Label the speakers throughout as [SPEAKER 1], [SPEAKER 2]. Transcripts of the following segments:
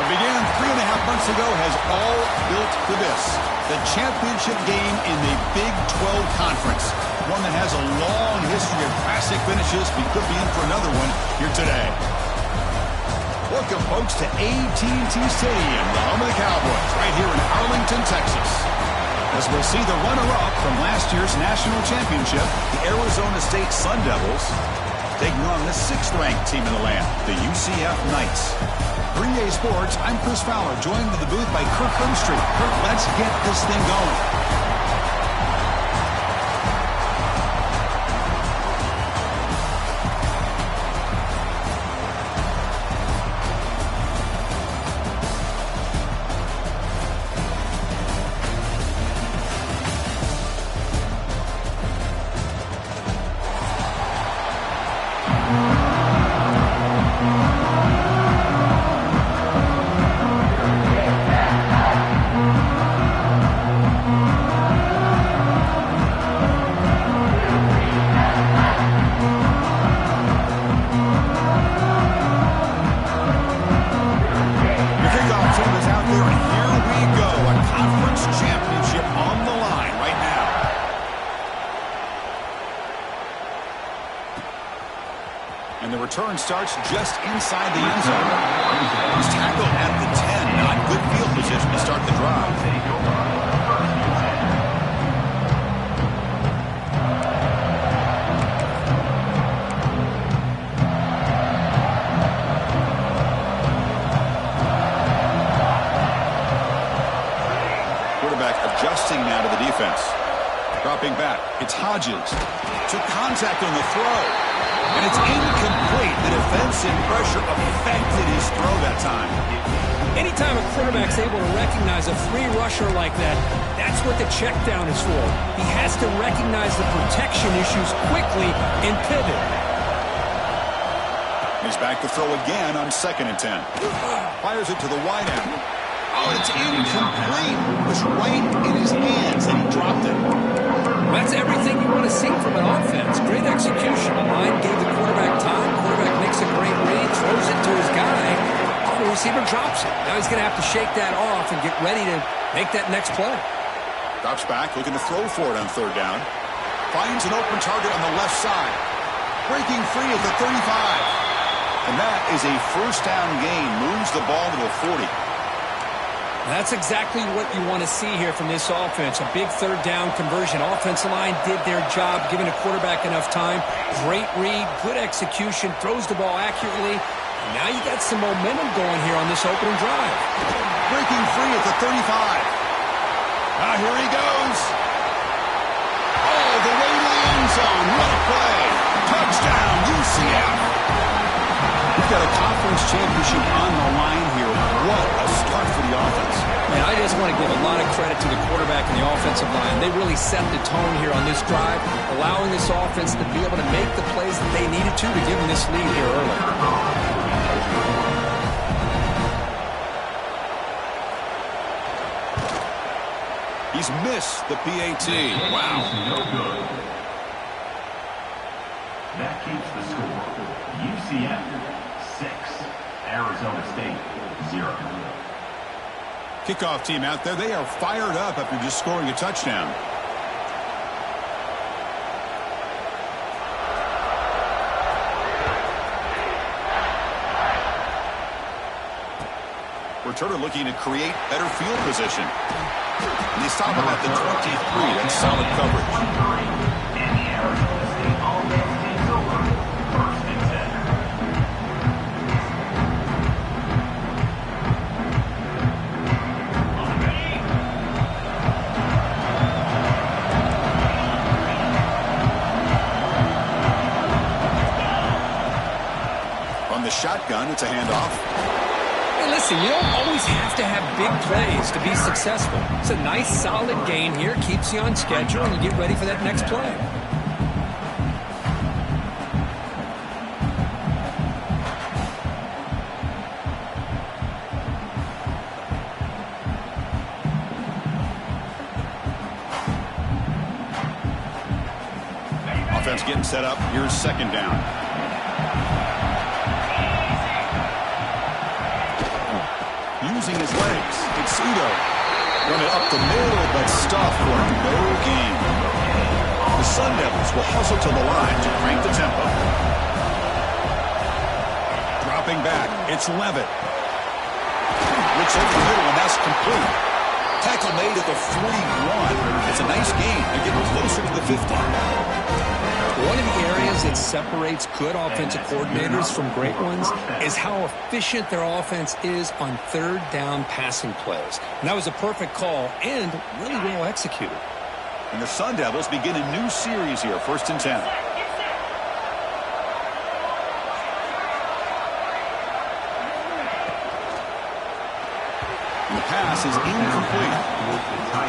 [SPEAKER 1] Began 3.5 months ago has all built for this. The championship game in the Big 12 Conference. One that has a long history of classic finishes. We could be in for another one here today. Welcome, folks, to AT&T Stadium, the home of the Cowboys, right here in Arlington, Texas. As we'll see the runner-up from last year's national championship, the Arizona State Sun Devils, taking on the 6th-ranked team in the land, the UCF Knights. 3A Sports, I'm Chris Fowler, joined in the booth by Kirk Hermstreet. Kirk, let's get this thing going. And the return starts just inside the end zone. He's tackled at the 10. Not good field position to start the drive. Quarterback adjusting now to the defense. Dropping back. It's Hodges. Took contact on the throw. And it's incomplete. The defensive pressure affected his throw that time.
[SPEAKER 2] Anytime a quarterback's able to recognize a free rusher like that, that's what the check down is for. He has to recognize the protection issues quickly and pivot.
[SPEAKER 1] He's back to throw again on 2nd and 10. Fires it to the wide end. Oh, it's incomplete. It was right in his hands and he dropped it.
[SPEAKER 2] That's everything you want to see from an offense. Great execution. The line gave the quarterback time. Quarterback makes a great read, throws it to his guy. The receiver drops it. Now he's going to have to shake that off and get ready to make that next play.
[SPEAKER 1] Drops back, looking to throw for it on 3rd down. Finds an open target on the left side. Breaking free at the 35. And that is a 1st down gain. Moves the ball to the 40.
[SPEAKER 2] That's exactly what you want to see here from this offense. A big 3rd down conversion. Offensive line did their job, giving the quarterback enough time. Great read, good execution, throws the ball accurately. And now you got some momentum going here on this opening drive.
[SPEAKER 1] Breaking free at the 35. Here he goes. All the way to the end zone. What a play. Touchdown, UCF. We've got a confidence conference championship on the line here. What a start for the offense.
[SPEAKER 2] Man, I just want to give a lot of credit to the quarterback and the offensive line. They really set the tone here on this drive, allowing this offense to be able to make the plays that they needed to give them this lead here early.
[SPEAKER 1] He's missed the PAT. Wow.
[SPEAKER 3] No good. That keeps the score. UCF 6, Arizona State 0.
[SPEAKER 1] Kickoff team out there. They are fired up after just scoring a touchdown. Returner looking to create better field position. And they stop him at the 23. That's solid coverage.
[SPEAKER 3] And the Arizona State offense takes over. 1st and 10.
[SPEAKER 1] From the shotgun, it's a handoff.
[SPEAKER 2] Listen, you don't always have to have big plays to be successful. It's a nice, solid gain here. Keeps you on schedule, and you get ready for that next play.
[SPEAKER 1] Offense getting set up. Here's 2nd down. Using his legs, it's Udo. Running up the middle, but stuffed for no gain. The Sun Devils will hustle to the line to crank the tempo. Dropping back, it's Levitt. Looks over the middle, and that's complete. Tackle made at the 41. It's a nice gain. They're getting closer to the 50.
[SPEAKER 2] One of the areas that separates good offensive coordinators from great ones is how efficient their offense is on 3rd down passing plays. And that was a perfect call and really well executed.
[SPEAKER 1] And the Sun Devils begin a new series here, 1st and 10. And the pass is incomplete.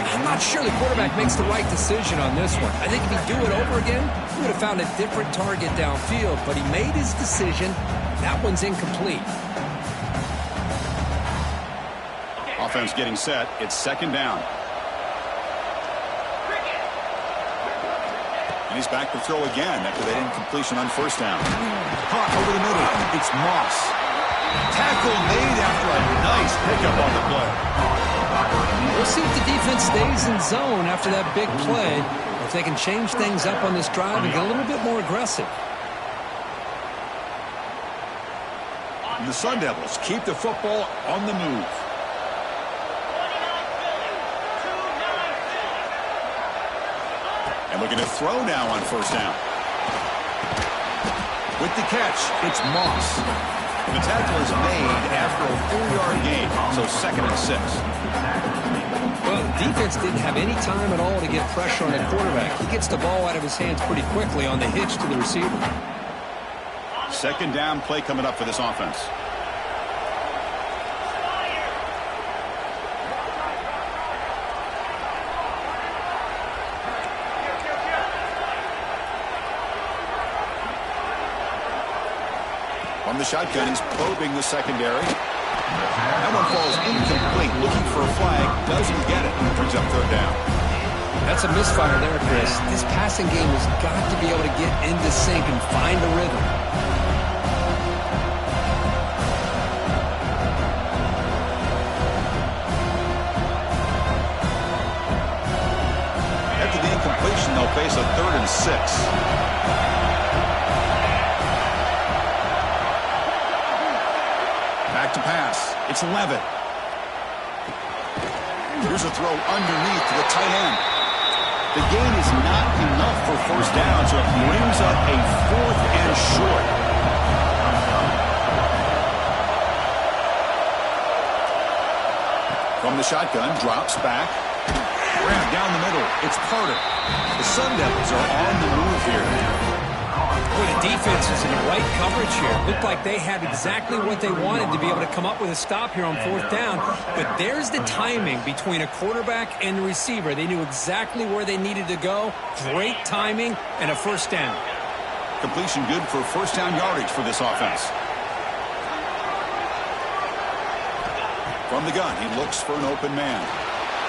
[SPEAKER 2] I'm not sure the quarterback makes the right decision on this one. I think if he'd do it over again, he would have found a different target downfield, but he made his decision. That one's incomplete.
[SPEAKER 1] Offense getting set. It's 2nd down. And he's back to throw again after that incompletion on 1st down. Caught over the middle. It's Moss. Tackle made after a nice pickup on the play.
[SPEAKER 2] We'll see if the defense stays in zone after that big play. If they can change things up on this drive and get a little bit more aggressive.
[SPEAKER 1] And the Sun Devils keep the football on the move. And looking to throw now on 1st down. With the catch, it's Moss. The tackle is made after a 4-yard gain, so 2nd and 6.
[SPEAKER 2] Well, the defense didn't have any time at all to get pressure on the quarterback. He gets the ball out of his hands pretty quickly on the hitch to the receiver.
[SPEAKER 1] 2nd down play coming up for this offense. On the shotgun, he's probing the secondary. That one falls incomplete. Looking for a flag. Doesn't get it. Brings up 3rd down.
[SPEAKER 2] That's a misfire there, Chris. This passing game has got to be able to get into sync and find a rhythm.
[SPEAKER 1] After the incompletion, they'll face a 3rd and 6. Back to pass. It's Levitt. Here's a throw underneath to the tight end. The gain is not enough for 1st down, so it brings up a 4th and short. From the shotgun, drops back. Grab down the middle. It's Carter. The Sun Devils are on the move here.
[SPEAKER 2] Boy, the defense is in the right coverage here. Looked like they had exactly what they wanted to be able to come up with a stop here on fourth down. But there's the timing between a quarterback and the receiver. They knew exactly where they needed to go. Great timing and a first down.
[SPEAKER 1] Completion good for first down yardage for this offense. From the gun, he looks for an open man.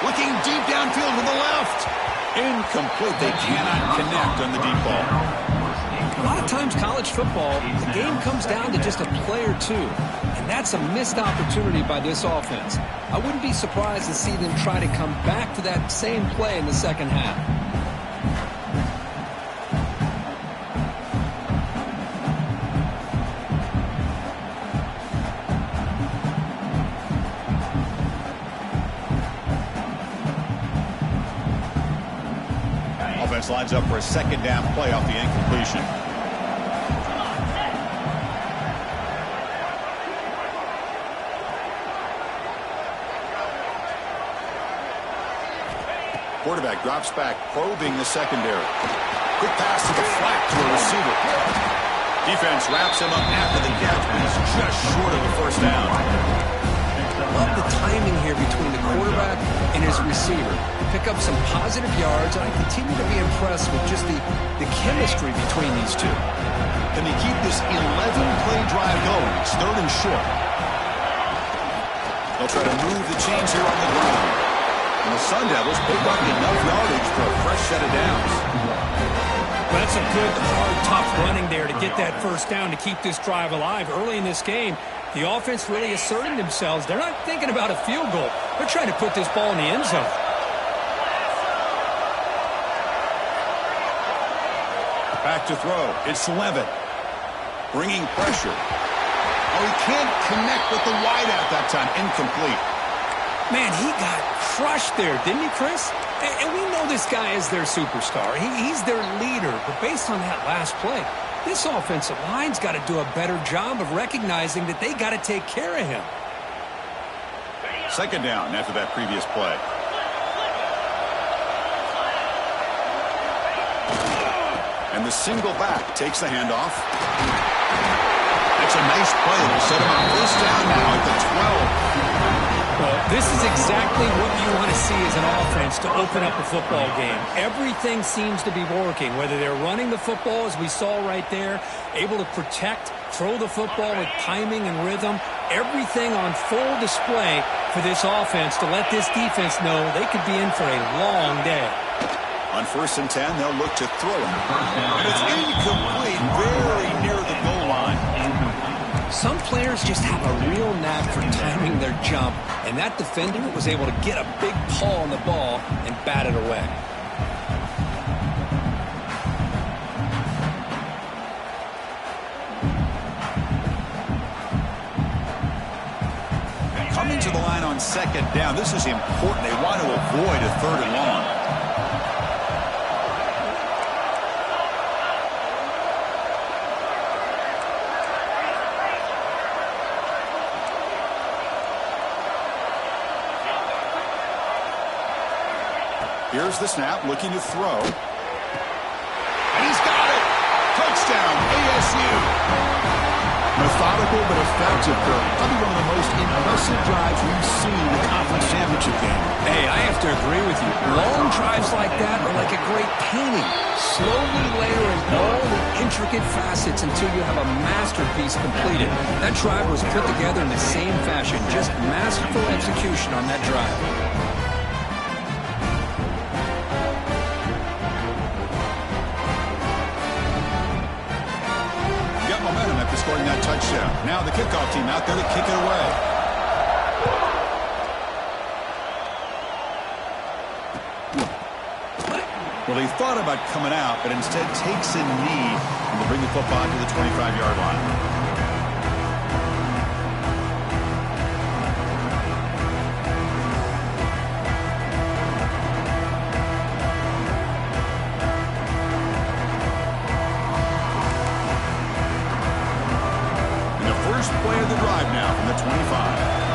[SPEAKER 1] Looking deep downfield to the left. Incomplete. They cannot connect on the deep ball.
[SPEAKER 2] A lot of times college football, the game comes down to just a play or two. And that's a missed opportunity by this offense. I wouldn't be surprised to see them try to come back to that same play in the second half.
[SPEAKER 1] Offense lines up for a second down play off the incompletion. Quarterback drops back, probing the secondary. Quick pass to the flat to a receiver. Defense wraps him up after the catch, but he's just short of the first down.
[SPEAKER 2] Love the timing here between the quarterback and his receiver. Pick up some positive yards, and I continue to be impressed with just the chemistry between these two.
[SPEAKER 1] Can they keep this 11-play drive going? It's third and short. They'll try to move the chains here on the ground. And the Sun Devils pick up enough yardage for a fresh set of downs.
[SPEAKER 2] Well, that's a good, hard, tough running there to get that first down to keep this drive alive. Early in this game, the offense really asserting themselves. They're not thinking about a field goal. They're trying to put this ball in the end zone.
[SPEAKER 1] Back to throw. It's Levitt. Bringing pressure. Oh, he can't connect with the wideout that time. Incomplete.
[SPEAKER 2] Man, he got crushed there, didn't he, Chris? And we know this guy is their superstar. He's their leader. But based on that last play, this offensive line's got to do a better job of recognizing that they got to take care of him.
[SPEAKER 1] Second down after that previous play. And the single back takes the handoff. That's a nice play. It'll set him on first down now at the 12.
[SPEAKER 2] Well, this is exactly what you want to see as an offense to open up a football game. Everything seems to be working, whether they're running the football, as we saw right there, able to protect, throw the football with timing and rhythm. Everything on full display for this offense to let this defense know they could be in for a long day.
[SPEAKER 1] On first and 10, they'll look to throw it. And it's incomplete, very near the goal line.
[SPEAKER 2] Some players just have a real knack for timing their jump, and that defender was able to get a big paw on the ball and bat it away.
[SPEAKER 1] Coming to the line on second down, this is important. They want to avoid a third and long. Here's the snap, looking to throw. And he's got it! Touchdown, ASU! Methodical but effective, Kirk. Probably one of the most impressive drives we've seen in the conference championship game.
[SPEAKER 2] Hey, I have to agree with you. Long drives like that are like a great painting. Slowly layering all the intricate facets until you have a masterpiece completed. That drive was put together in the same fashion. Just masterful execution on that drive.
[SPEAKER 1] Scoring that touchdown. Now the kickoff team out there to kick it away. Well, he thought about coming out, but instead takes a knee and will bring the football to the 25-yard line. First play of the drive now from the 25.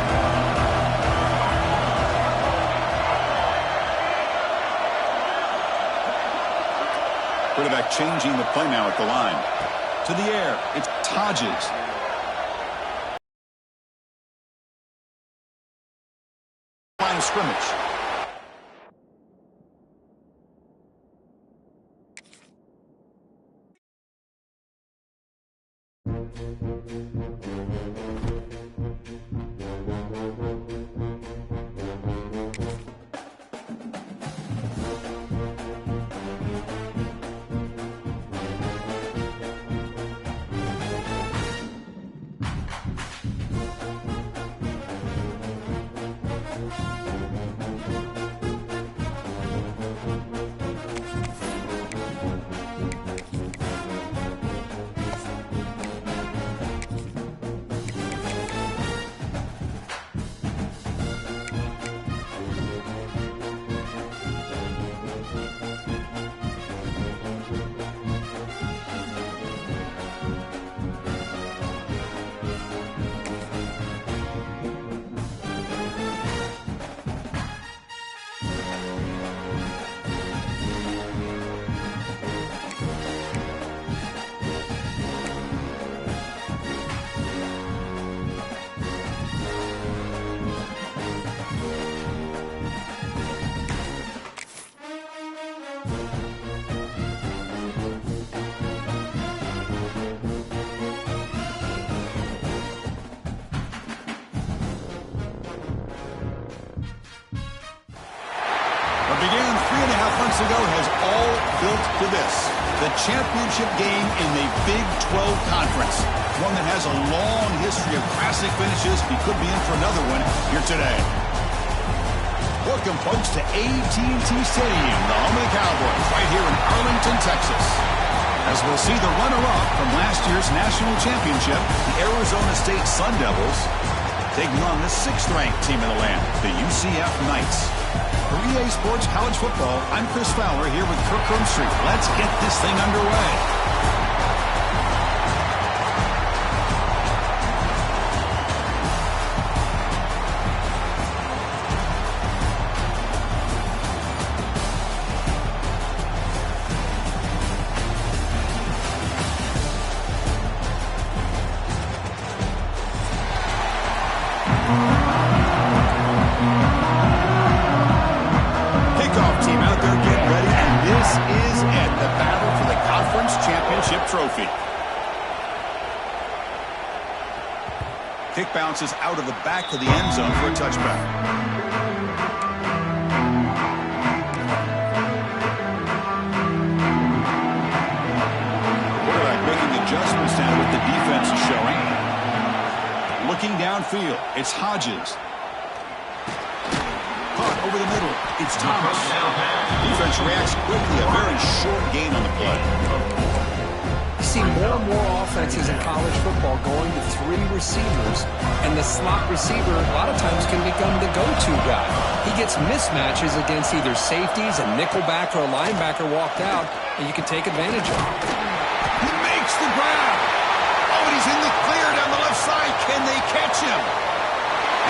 [SPEAKER 1] Quarterback changing the play now at the line. To the air, it's Hodges. Line of scrimmage. Began 3.5 months ago has all built to this. The championship game in the Big 12 Conference. One that has a long history of classic finishes. We could be in for another one here today. Welcome, folks, to AT&T Stadium, the home of the Cowboys, right here in Arlington, Texas. As we'll see the runner-up from last year's national championship, the Arizona State Sun Devils, taking on the 6th-ranked team in the land, the UCF Knights. For EA Sports College Football, I'm Chris Fowler here with Kirk Street. Let's get this thing underway. Trophy. Kick bounces out of the back of the end zone for a touchback. Quarterback making adjustments now with the defense is showing. Looking downfield, it's Hodges. Caught over the middle, it's Thomas. Defense reacts quickly, a very short gain on the play.
[SPEAKER 2] See more and more offenses in college football going to 3 receivers, and the slot receiver a lot of times can become the go-to guy. He gets mismatches against either safeties, a nickelback, or a linebacker walked out, and you can take advantage of it.
[SPEAKER 1] He makes the grab. Oh, and he's in the clear down the left side. Can they catch him?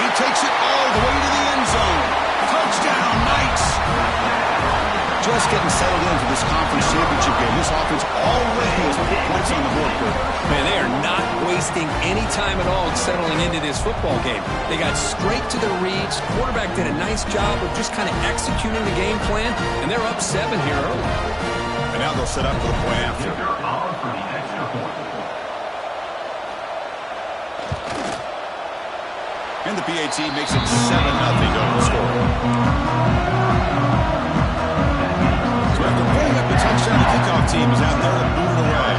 [SPEAKER 1] He takes it all the way to the end zone. Touchdown, Knights. Just getting settled into this conference championship game. This offense already has put points on the board.
[SPEAKER 2] Man, they are not wasting any time at all settling into this football game. They got straight to their reads. Quarterback did a nice job of just kind of executing the game plan, and they're up 7 here early.
[SPEAKER 1] And now they'll set up for the play after. And the PAT makes it 7-0 over the score. After pulling up the touchdown, the kickoff team is out there and moving away.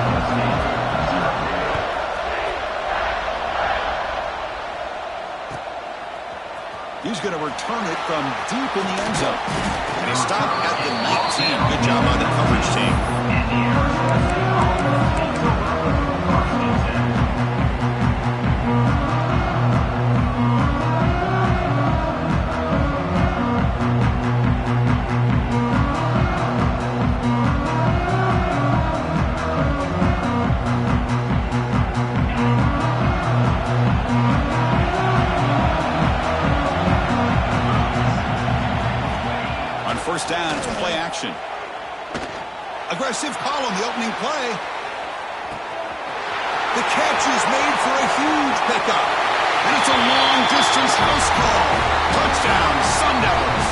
[SPEAKER 1] He's going to return it from deep in the end zone. And he stopped at the 19. Good job by the coverage team. First down, it's play action. Aggressive call on the opening play. The catch is made for a huge pickup. And it's a long-distance house call. Touchdown, Sun Devils.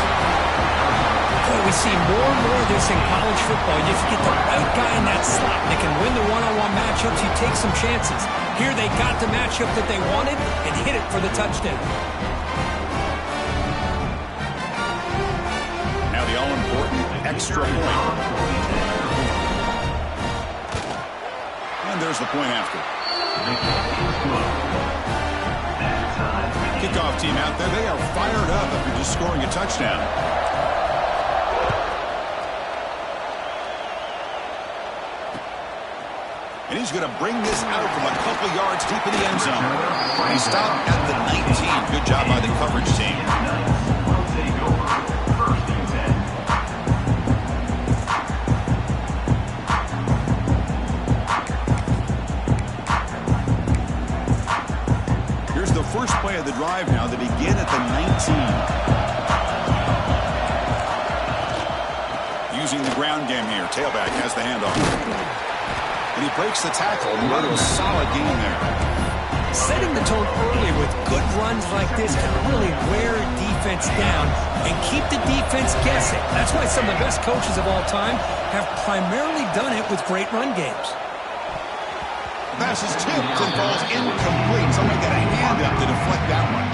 [SPEAKER 2] Boy, we see more and more of this in college football. If you get the right guy in that slot, they can win the one-on-one matchups. You take some chances. Here they got the matchup that they wanted and hit it for the touchdown.
[SPEAKER 1] Now the all-important extra point. And there's the point after. Kickoff team out there. They are fired up after just scoring a touchdown. And he's going to bring this out from a couple yards deep in the end zone. He stopped at the 19. Good job by the coverage team. Here's the first play of the drive now. They begin at the 19. Using the ground game here. Tailback has the handoff. And he breaks the tackle and went to a solid gain there.
[SPEAKER 2] Setting the tone early with good runs like this can really wear a defense down and keep the defense guessing. That's why some of the best coaches of all time have primarily done it with great run games.
[SPEAKER 1] The pass is tipped and falls incomplete. Somebody got a hand up to deflect that one.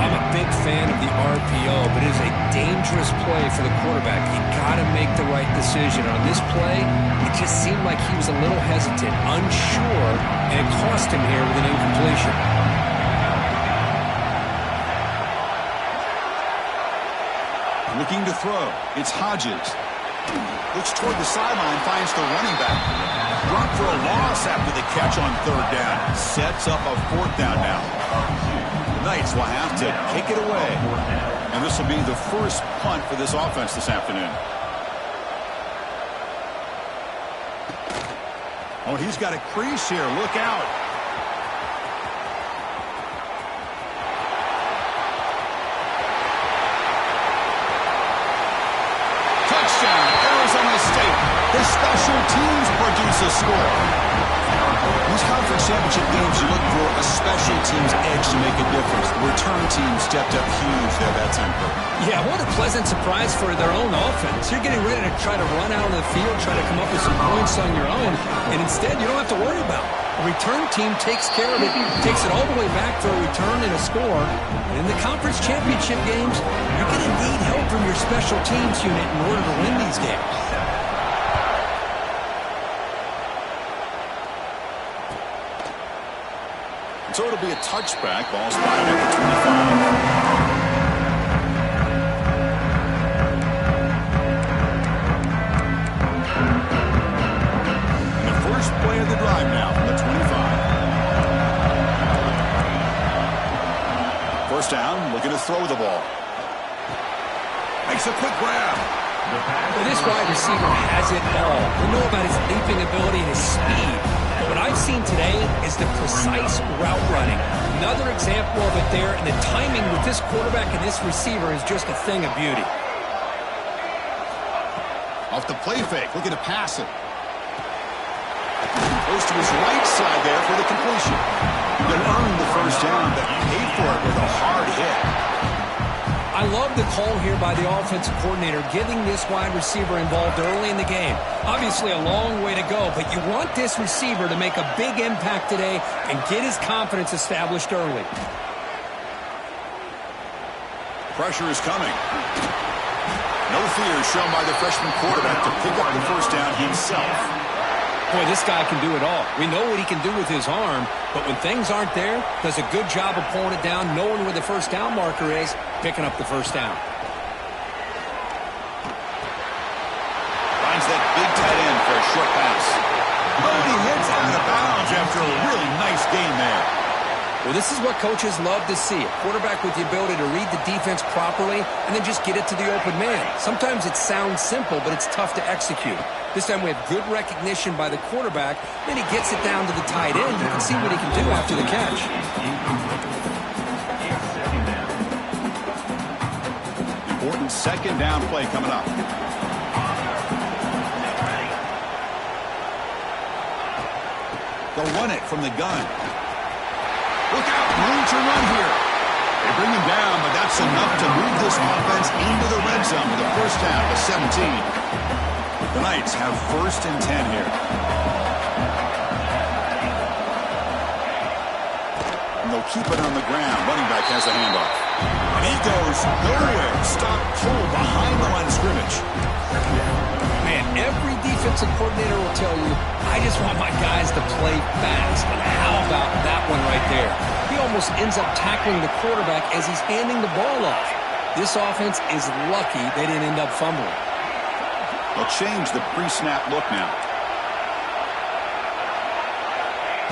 [SPEAKER 2] I'm a big fan of the RPO, but it is a dangerous play for the quarterback. You got to make the right decision. On this play, it just seemed like he was a little hesitant, unsure, and it cost him here with an incompletion.
[SPEAKER 1] Looking to throw. It's Hodges. Looks toward the sideline, finds the running back. Brought for a loss after the catch on third down. Sets up a fourth down now. The Knights will have to kick it away. And this will be the first punt for this offense this afternoon. Oh, he's got a crease here. Look out. Touchdown, Arizona State. The special teams produce a score. These conference championship games, you look for a special teams edge to make a difference. The return team stepped up huge there that time.
[SPEAKER 2] Yeah, what a pleasant surprise for their own offense. You're getting ready to try to run out of the field, try to come up with some points on your own, and instead you don't have to worry about it. The return team takes care of it, takes it all the way back for a return and a score. And in the conference championship games, you're going to need help from your special teams unit in order to win these games.
[SPEAKER 1] So it'll be a touchback. Ball spotted at the 25. And the first play of the drive now from the 25. First down, looking to throw the ball. Makes a quick grab.
[SPEAKER 2] Well, this wide receiver has it all. We know about his leaping ability and his speed. What I've seen today is the precise route running. Another example of it there, and the timing with this quarterback and this receiver is just a thing of beauty.
[SPEAKER 1] Off the play fake, looking to pass it. Goes to his right side there for the completion. He'll earn the first down, but paid for it with a hard hit.
[SPEAKER 2] I love the call here by the offensive coordinator, getting this wide receiver involved early in the game. Obviously a long way to go, but you want this receiver to make a big impact today and get his confidence established early.
[SPEAKER 1] Pressure is coming. No fear shown by the freshman quarterback to pick up the first down himself.
[SPEAKER 2] Boy, this guy can do it all. We know what he can do with his arm, but when things aren't there, does a good job of pulling it down, knowing where the first down marker is, picking up the first down.
[SPEAKER 1] Finds that big tight end for a short pass. Oh, he hits out of bounds after a really nice gain there.
[SPEAKER 2] Well, this is what coaches love to see. A quarterback with the ability to read the defense properly and then just get it to the open man. Sometimes it sounds simple, but it's tough to execute. This time we have good recognition by the quarterback. Then he gets it down to the tight end. You can see what he can do after the catch.
[SPEAKER 1] Important second down play coming up. They'll run it from the gun. Look out, room to run here. They bring him down, but that's enough to move this offense into the red zone with a first down to 17. The Knights have 1st and 10 here. And they'll keep it on the ground. Running back has the handoff. And he goes nowhere. Stop cold behind the line of scrimmage.
[SPEAKER 2] Man, every defensive coordinator will tell you, I just want my guys to play fast. And how about that one right there? He almost ends up tackling the quarterback as he's handing the ball off. This offense is lucky they didn't end up fumbling.
[SPEAKER 1] They'll change the pre-snap look now.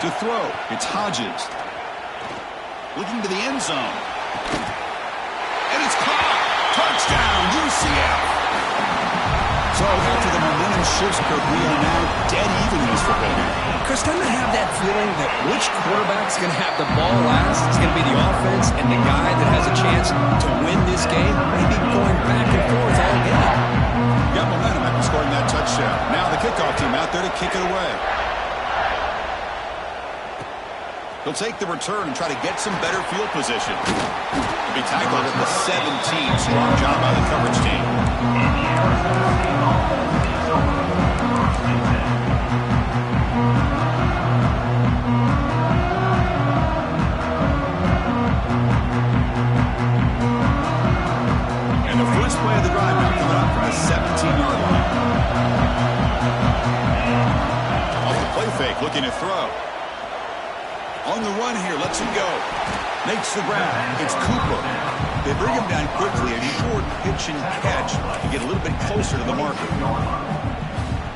[SPEAKER 1] To throw, it's Hodges. Looking to the end zone. And it's caught. Touchdown, UCF. So after the momentum shifts, Kirk, we are now dead even in this football game.
[SPEAKER 2] Chris, doesn't I have that feeling that which quarterback's going to have the ball last is going to be the offense, and the guy that has a chance to win this game may be going back and forth all game.
[SPEAKER 1] Got momentum after scoring that touchdown. Now the kickoff team out there to kick it away. He'll take the return and try to get some better field position. He'll be tackled at the 17. Strong job by the coverage team. And the first play of the drive now coming up from the 17-yard line. Off the play fake, looking to throw. On the run here, lets him go. Makes the grab. It's Cooper. They bring him down quickly. A short pitch and catch to get a little bit closer to the marker.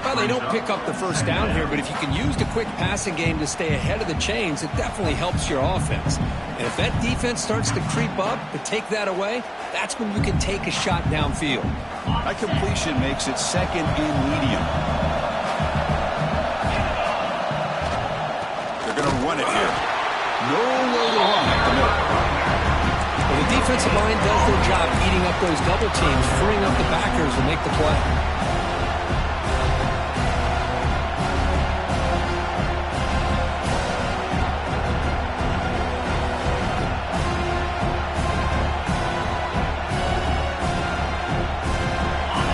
[SPEAKER 2] Well, they don't pick up the first down here, but if you can use the quick passing game to stay ahead of the chains, it definitely helps your offense. And if that defense starts to creep up to take that away, that's when you can take a shot downfield.
[SPEAKER 1] That completion makes it 2nd and medium. They're going to run it here. Nowhere to run up the middle.
[SPEAKER 2] Well, the defensive line does their job eating up those double teams, freeing up the backers to make the play.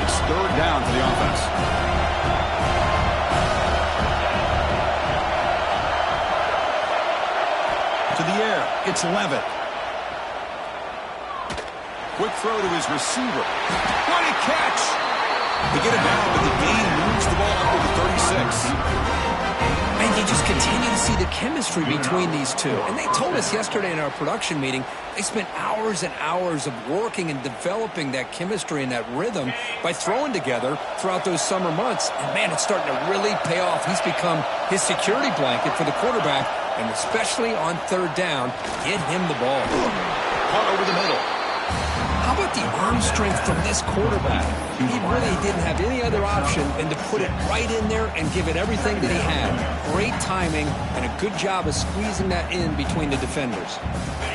[SPEAKER 1] It's 3rd down for the offense. To the air, it's Levitt. Quick throw to his receiver. What a catch! They get it down, but the gain moves the ball up to the 36.
[SPEAKER 2] And you just continue to see the chemistry between these two. And they told us yesterday in our production meeting, they spent hours and hours of working and developing that chemistry and that rhythm by throwing together throughout those summer months. And man, it's starting to really pay off. He's become his security blanket for the quarterback, and especially on 3rd down, get him the ball.
[SPEAKER 1] Caught over the middle.
[SPEAKER 2] How about the arm strength from this quarterback? He really didn't have any other option than to put it right in there and give it everything that he had. Great timing and a good job of squeezing that in between the defenders.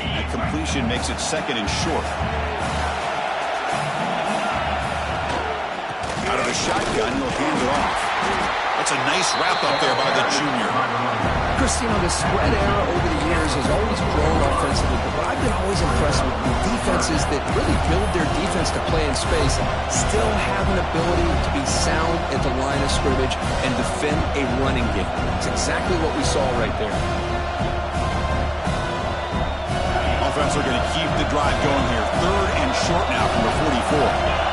[SPEAKER 1] That completion makes it 2nd and short. Out of the shotgun, he'll hand it off. That's a nice wrap up there by the junior.
[SPEAKER 2] Chris, you know, the spread era over the years has always grown offensively, but I've been always impressed with the defenses that really build their defense to play in space, still have an ability to be sound at the line of scrimmage and defend a running game. It's exactly what we saw right there.
[SPEAKER 1] Offense are going to keep the drive going here. 3rd and short now from the 44.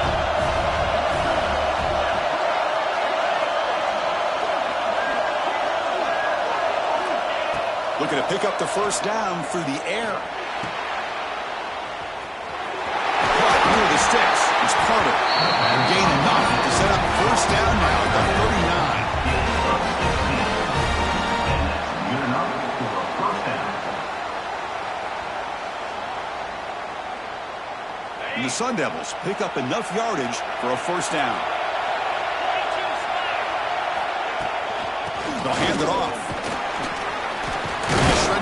[SPEAKER 1] Looking to pick up the first down through the air. Caught near the sticks. It's Carter. And gain enough to set up first down now at the 39. And the Sun Devils pick up enough yardage for a first down. They'll hand it off.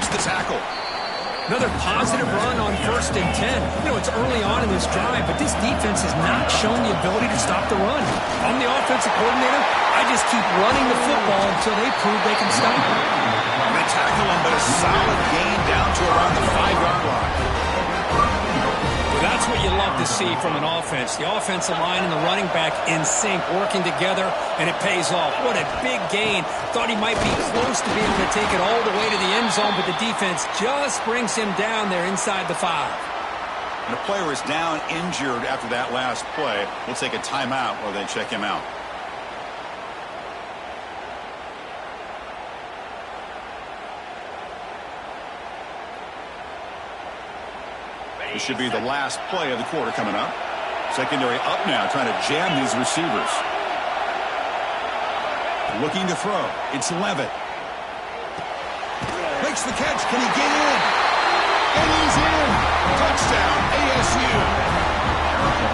[SPEAKER 1] The tackle.
[SPEAKER 2] Another positive run on 1st and 10. You know, it's early on in this drive, but this defense has not shown the ability to stop the run. I'm the offensive coordinator. I just keep running the football until they prove they can stop it.
[SPEAKER 1] solid gain down to around the 5-yard line.
[SPEAKER 2] Well, that's what you love to see from an offense. The offensive line and the running back in sync, working together, and it pays off. What a big gain. Thought he might be close to being able to take it all the way to the end zone, but the defense just brings him down there inside the 5.
[SPEAKER 1] And the player is down injured after that last play. We'll take a timeout while they check him out. This should be the last play of the quarter coming up. Secondary up now, trying to jam these receivers. Looking to throw. It's Levitt. Makes the catch. Can he get in? And he's in. Touchdown, ASU.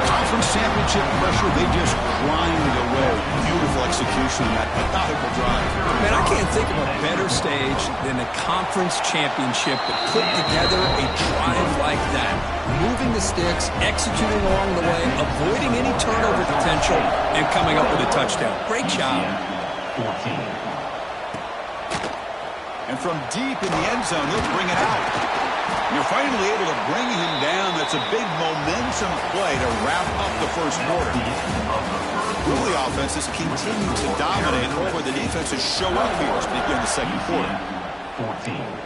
[SPEAKER 1] Conference championship pressure, they just grind it away. Beautiful execution in that methodical drive.
[SPEAKER 2] Man, I can't think of a better stage than the conference championship to put together a drive like that. Moving the sticks, executing along the way, avoiding any turnover potential, and coming up with a touchdown. Great job.
[SPEAKER 3] 14.
[SPEAKER 1] And from deep in the end zone, they'll bring it out. You're finally able to bring him down. That's a big momentum play to wrap up the first quarter. Really, the offense has continued to dominate over the defenses show up here as we begin the second quarter.
[SPEAKER 3] 14.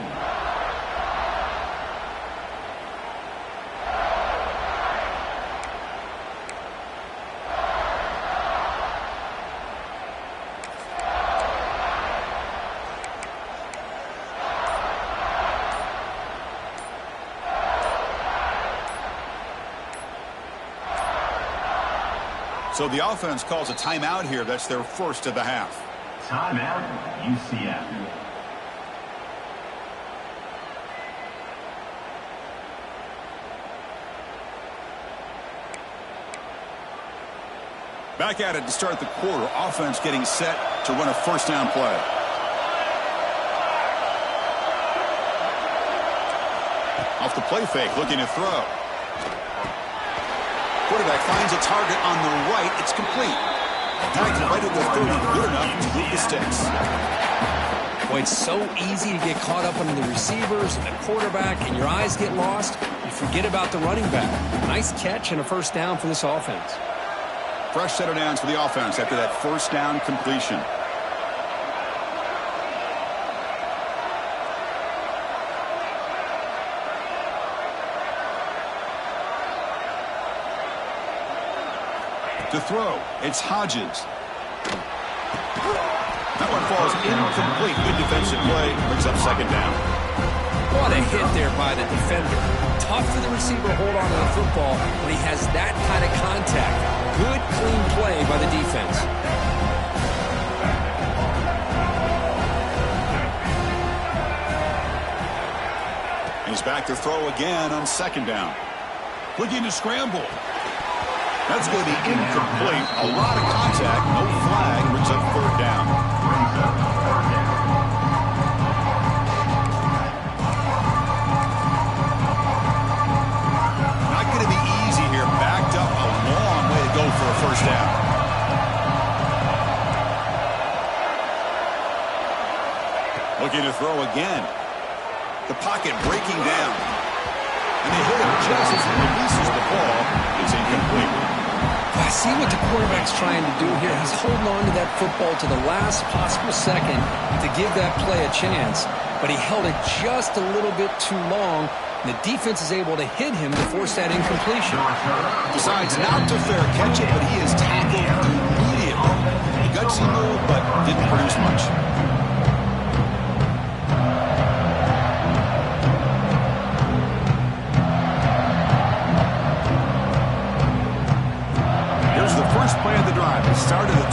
[SPEAKER 1] So the offense calls a timeout here. That's their first of the half.
[SPEAKER 3] Timeout, UCF.
[SPEAKER 1] Back at it to start the quarter. Offense getting set to run a first down play. Off the play fake, looking to throw. Quarterback finds a target on the right. It's complete. Tagged right at the 30. Good enough to move the sticks.
[SPEAKER 2] Boy, it's so easy to get caught up on the receivers and the quarterback, and your eyes get lost. You forget about the running back. Nice catch and a first down for this offense.
[SPEAKER 1] Fresh set of downs for the offense after that first down completion. To throw, it's Hodges. That one falls incomplete. Good defensive play. Brings up second down.
[SPEAKER 2] What a hit there by the defender. Tough for the receiver to hold on to the football when he has that kind of contact. Good, clean play by the defense.
[SPEAKER 1] He's back to throw again on second down. Looking to scramble. That's going to be incomplete. A lot of contact, no flag, brings up third down. Not going to be easy here. Backed up a long way to go for a first down. Looking to throw again. The pocket breaking down. And they hit him just as he releases the ball. It's incomplete.
[SPEAKER 2] I see what the quarterback's trying to do here. He's holding on to that football to the last possible second to give that play a chance. But he held it just a little bit too long. And the defense is able to hit him to force that incompletion.
[SPEAKER 1] Decides not to fair catch it, but he is tackled immediately. A gutsy move, but didn't produce much. First play of the drive. It started at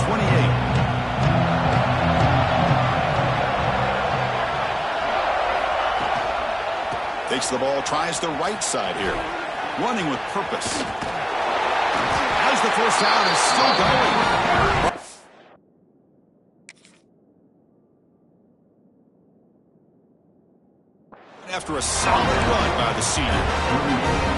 [SPEAKER 1] 28. Takes the ball, tries the right side here. Running with purpose. Has the first down, is still going. After a solid run by the senior.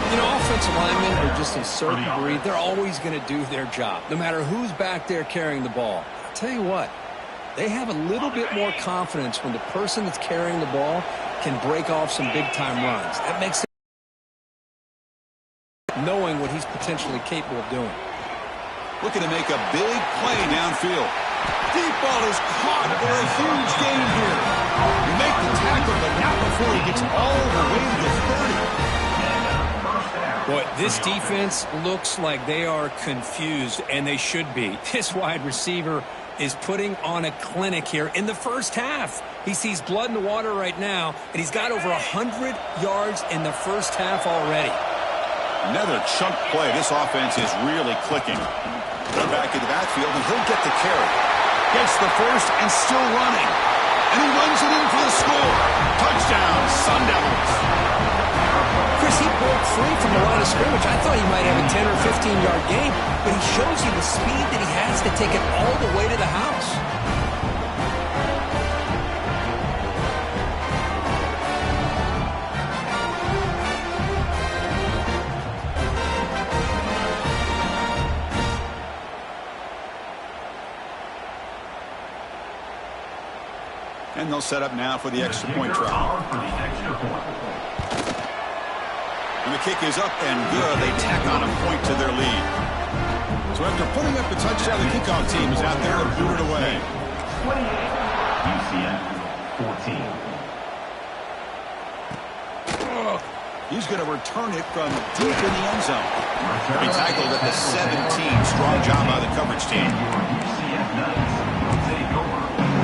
[SPEAKER 2] You know, offensive linemen are just a certain breed. They're always going to do their job, no matter who's back there carrying the ball. I'll tell you what, They have a little bit more confidence when the person that's carrying the ball can break off some big-time runs. That makes it knowing what he's potentially capable of doing.
[SPEAKER 1] Looking to make a big play downfield. Deep ball is caught for a huge gain here. You make the tackle, but not before he gets all the way to the 30.
[SPEAKER 2] Boy, this defense looks like they are confused, and they should be. This wide receiver is putting on a clinic here in the first half. He sees blood in the water right now, and he's got over 100 yards in the first half already.
[SPEAKER 1] Another chunk play. This offense is really clicking. They're back in the backfield, and he'll get the carry. Gets the first and still running. And he runs it in for the score. Touchdown, Sun Devils.
[SPEAKER 2] Chris, he broke free from the line of scrimmage. I thought he might have a 10 or 15-yard gain, but he shows you the speed that he has to take it all the way to the house.
[SPEAKER 1] And they'll set up now for the extra point try. And the kick is up and good. They tack on a point to their lead. So after putting up the touchdown, the kickoff team is out there to boot it away.
[SPEAKER 3] 28, UCF 14.
[SPEAKER 1] He's going to return it from deep in the end zone. He'll be tackled at the 17. Strong job by the coverage team.
[SPEAKER 3] UCF Knights will take over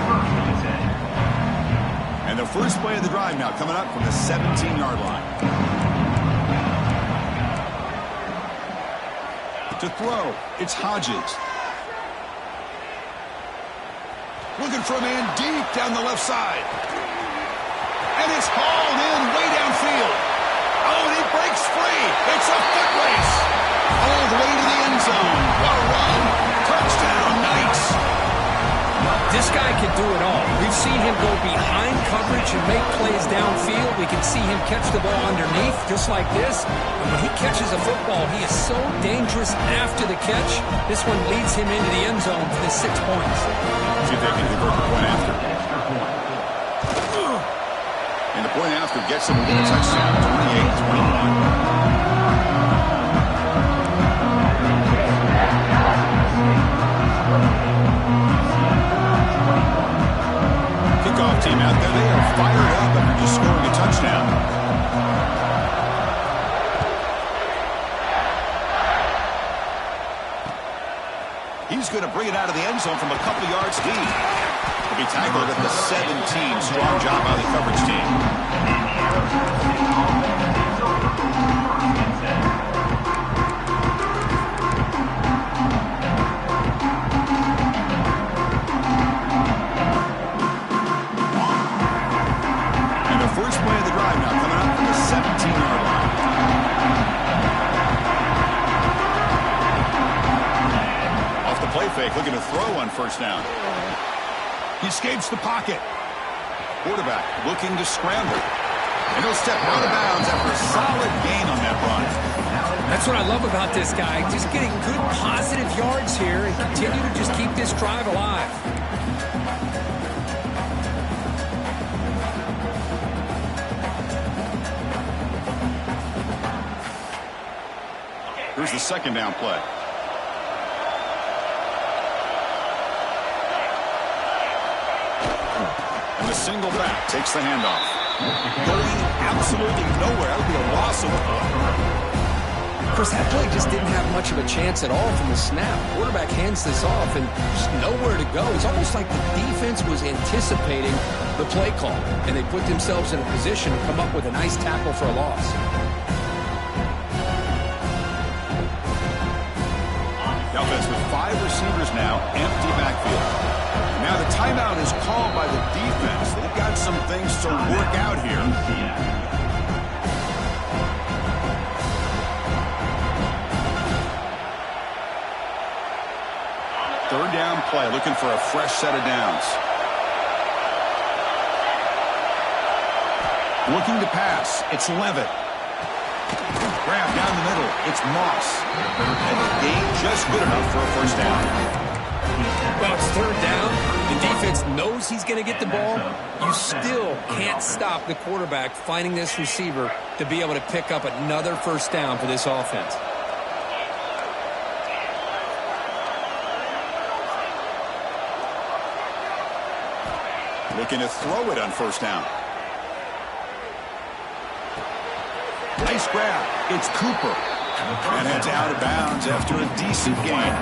[SPEAKER 3] first and 10.
[SPEAKER 1] And the first play of the drive now coming up from the 17-yard line. To throw, it's Hodges. Looking for a man deep down the left side. And it's hauled in way downfield. Oh, and he breaks free. It's a foot race. All the way to the end zone. What a run. Touchdown, Knights.
[SPEAKER 2] This guy can do it all. We've seen him go behind coverage and make plays downfield. We can see him catch the ball underneath just like this. And when he catches a football, he is so dangerous after the catch. This one leads him into the end zone for the 6 points.
[SPEAKER 1] See if they can convert the point after. And the point after gets him a touchdown, 28-21. Kickoff team out there, they are fired up after just scoring a touchdown. He's going to bring it out of the end zone from a couple yards deep. He'll be tackled at the 17. Strong job by the coverage team. Looking to throw on first down. He escapes the pocket. Quarterback looking to scramble. And he'll step out of bounds after a solid gain on that run.
[SPEAKER 2] That's what I love about this guy. Just getting good positive yards here and continue to just keep this drive alive.
[SPEAKER 1] Here's the second down play. And the single back takes the handoff. Going absolutely nowhere. That would be a loss of the ball.
[SPEAKER 2] Chris, that play just didn't have much of a chance at all from the snap. Quarterback hands this off and just nowhere to go. It's almost like the defense was anticipating the play call, and they put themselves in a position to come up with a nice tackle for a loss.
[SPEAKER 1] The offense with 5 receivers now, empty backfield. Now the timeout is called by the defense. They've got some things to work out here. Third down play, looking for a fresh set of downs. Looking to pass, it's Levitt. Grab down the middle, it's Moss. And the gain just good enough for a first down.
[SPEAKER 2] Well, it's third down. The defense knows he's going to get the ball. You still can't stop the quarterback finding this receiver to be able to pick up another first down for this offense.
[SPEAKER 1] Looking to throw it on first down. Nice grab. It's Cooper. And it's out of bounds after a decent gain.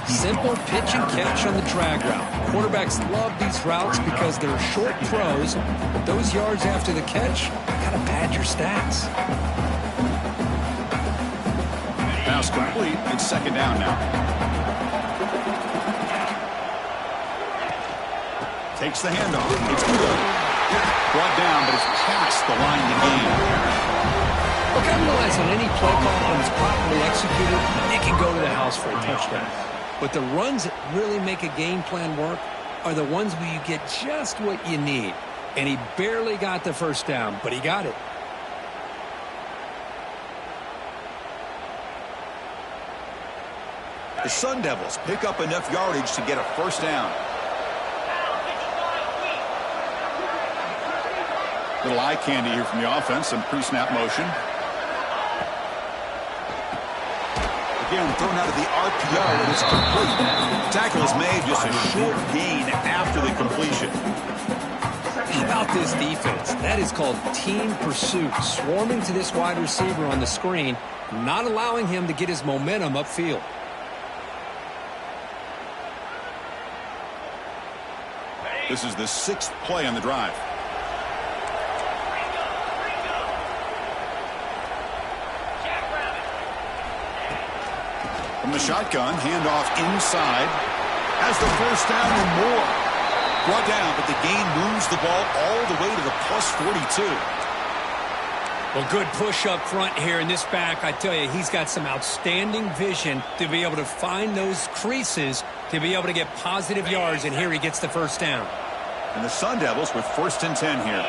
[SPEAKER 2] Simple pitch and catch on the drag route. Quarterbacks love these routes because they're short throws, but those yards after the catch kind of pad your stats.
[SPEAKER 1] Pass complete. It's second down now. Takes the handoff. It's good. Brought down, but it's past the line to gain.
[SPEAKER 2] Look, I realize on any play call, when it's properly executed, it can go to the house for a touchdown. But the runs that really make a game plan work are the ones where you get just what you need. And he barely got the first down, but he got it.
[SPEAKER 1] The Sun Devils pick up enough yardage to get a first down. Little eye candy here from the offense. Some pre-snap motion. Again, thrown out of the RPO, and it's complete. Tackle is made, just a short gain after the completion.
[SPEAKER 2] How about this defense? That is called team pursuit. Swarming to this wide receiver on the screen, not allowing him to get his momentum upfield.
[SPEAKER 1] This is the 6th play on the drive. From the shotgun, handoff inside. Has the first down and more. Brought down, but the gain moves the ball all the way to the plus 42.
[SPEAKER 2] Well, good push up front here in this back. I tell you, he's got some outstanding vision to be able to find those creases to be able to get positive yards, and here he gets the first down.
[SPEAKER 1] And the Sun Devils with 1st and 10 here.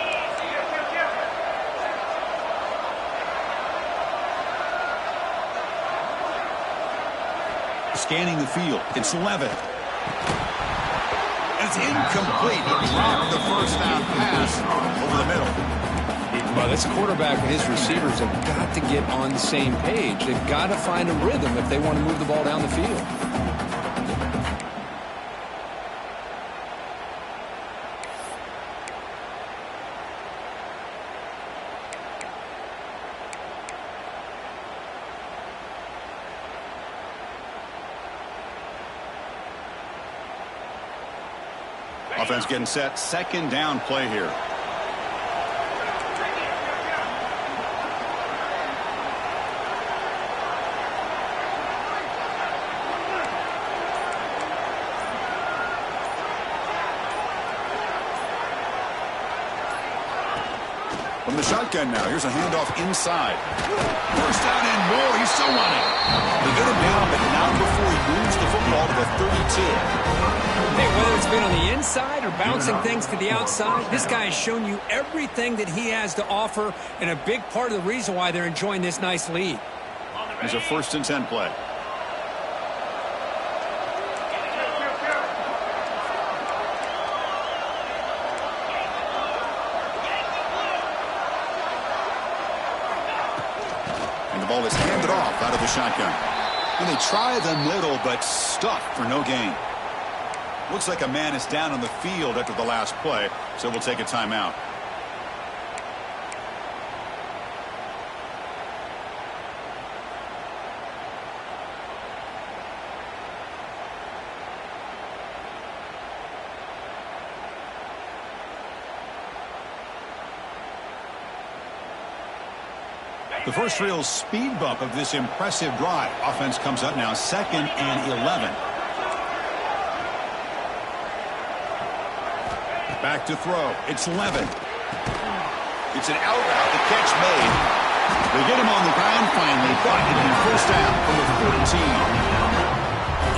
[SPEAKER 1] Scanning the field. It's Levitt. And it's incomplete. He dropped the first down pass over the middle.
[SPEAKER 2] Well, this quarterback and his receivers have got to get on the same page. They've got to find a rhythm if they want to move the ball down the field.
[SPEAKER 1] Offense getting set. Second down play here. From the shotgun now. Here's a handoff inside. First down and more. He's still running. They get him down, but not before he moves the football to the 32.
[SPEAKER 2] Hey, whether it's been on the inside or bouncing things to the outside, this guy has shown you everything that he has to offer, and a big part of the reason why they're enjoying this nice lead.
[SPEAKER 1] Here's a 1st and 10 play. And the ball is handed off out of the shotgun. And they try the middle, but stuffed for no gain. Looks like a man is down on the field after the last play, so we'll take a timeout. The first real speed bump of this impressive drive. Offense comes up now 2nd and 11. Back to throw. It's Levin. It's an out route. The catch made. They get him on the ground finally, but it'll be first down from the 14.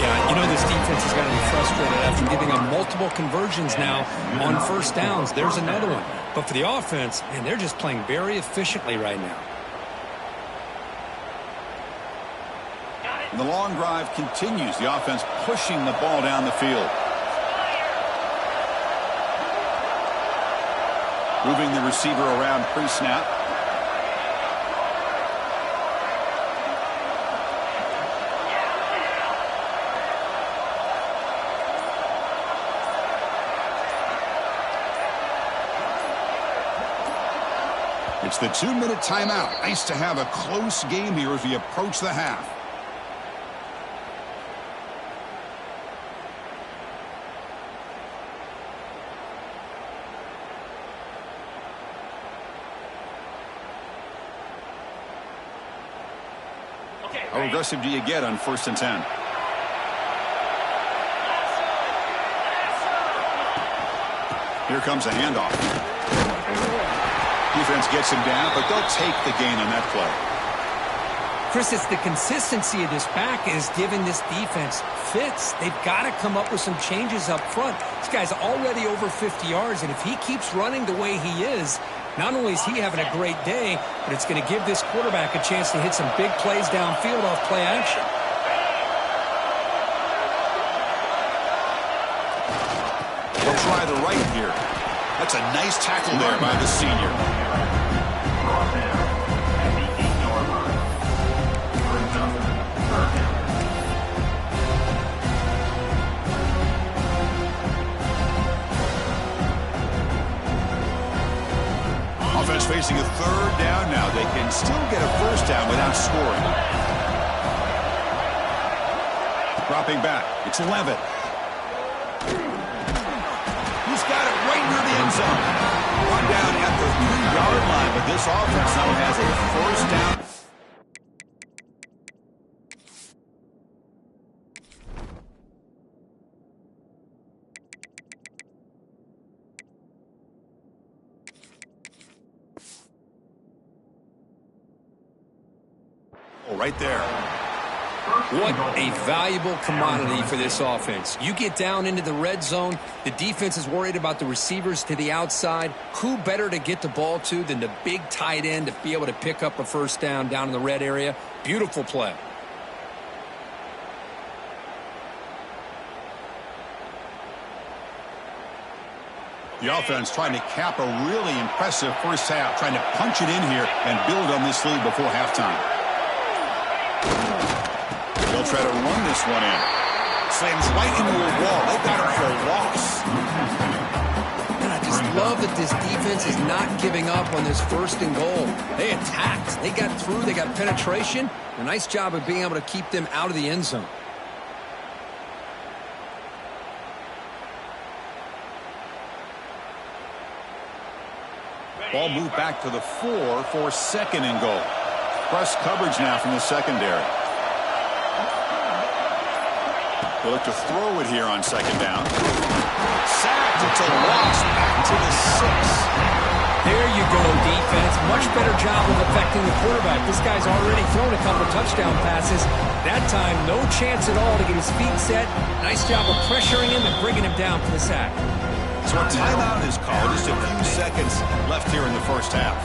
[SPEAKER 2] Yeah, you know this defense has got to be frustrated after giving them multiple conversions now on first downs. There's another one. But for the offense, man, they're just playing very efficiently right now.
[SPEAKER 1] And the long drive continues. The offense pushing the ball down the field. Moving the receiver around pre-snap. It's the 2-minute timeout. Nice to have a close game here as we approach the half. How aggressive do you get on 1st and 10? Here comes a handoff. Defense gets him down, but they'll take the gain on that play.
[SPEAKER 2] Chris, it's the consistency of this back is giving this defense fits. They've got to come up with some changes up front. This guy's already over 50 yards, and if he keeps running the way he is, not only is he having a great day, but it's going to give this quarterback a chance to hit some big plays downfield off play action.
[SPEAKER 1] They'll try the right here. That's a nice tackle there by the senior. Offense facing a 3rd down now. They can still get a 1st down without scoring. Dropping back. It's Levitt. He's got it right near the end zone. Run down at the 3-yard line, but this offense now has a 1st down. Right there.
[SPEAKER 2] What a valuable commodity for this offense. You get down into the red zone, the defense is worried about the receivers to the outside. Who better to get the ball to than the big tight end to be able to pick up a 1st down in the red area? Beautiful play.
[SPEAKER 1] The offense trying to cap a really impressive 1st half, trying to punch it in here and build on this lead before halftime. They'll try to run this one in. Slams right into a wall. They got him for a loss.
[SPEAKER 2] And I just love that this defense is not giving up on this 1st and goal. They attacked. They got through. They got penetration. A nice job of being able to keep them out of the end zone.
[SPEAKER 1] Ball moved back to the 4 for 2nd and goal. Press coverage now from the secondary. They look to throw it here on 2nd down. Sacked. It's a loss back to the 6.
[SPEAKER 2] There you go, defense. Much better job of affecting the quarterback. This guy's already thrown a couple touchdown passes. That time, no chance at all to get his feet set. Nice job of pressuring him and bringing him down for the sack.
[SPEAKER 1] So a timeout is called. Just a few seconds left here in the 1st half.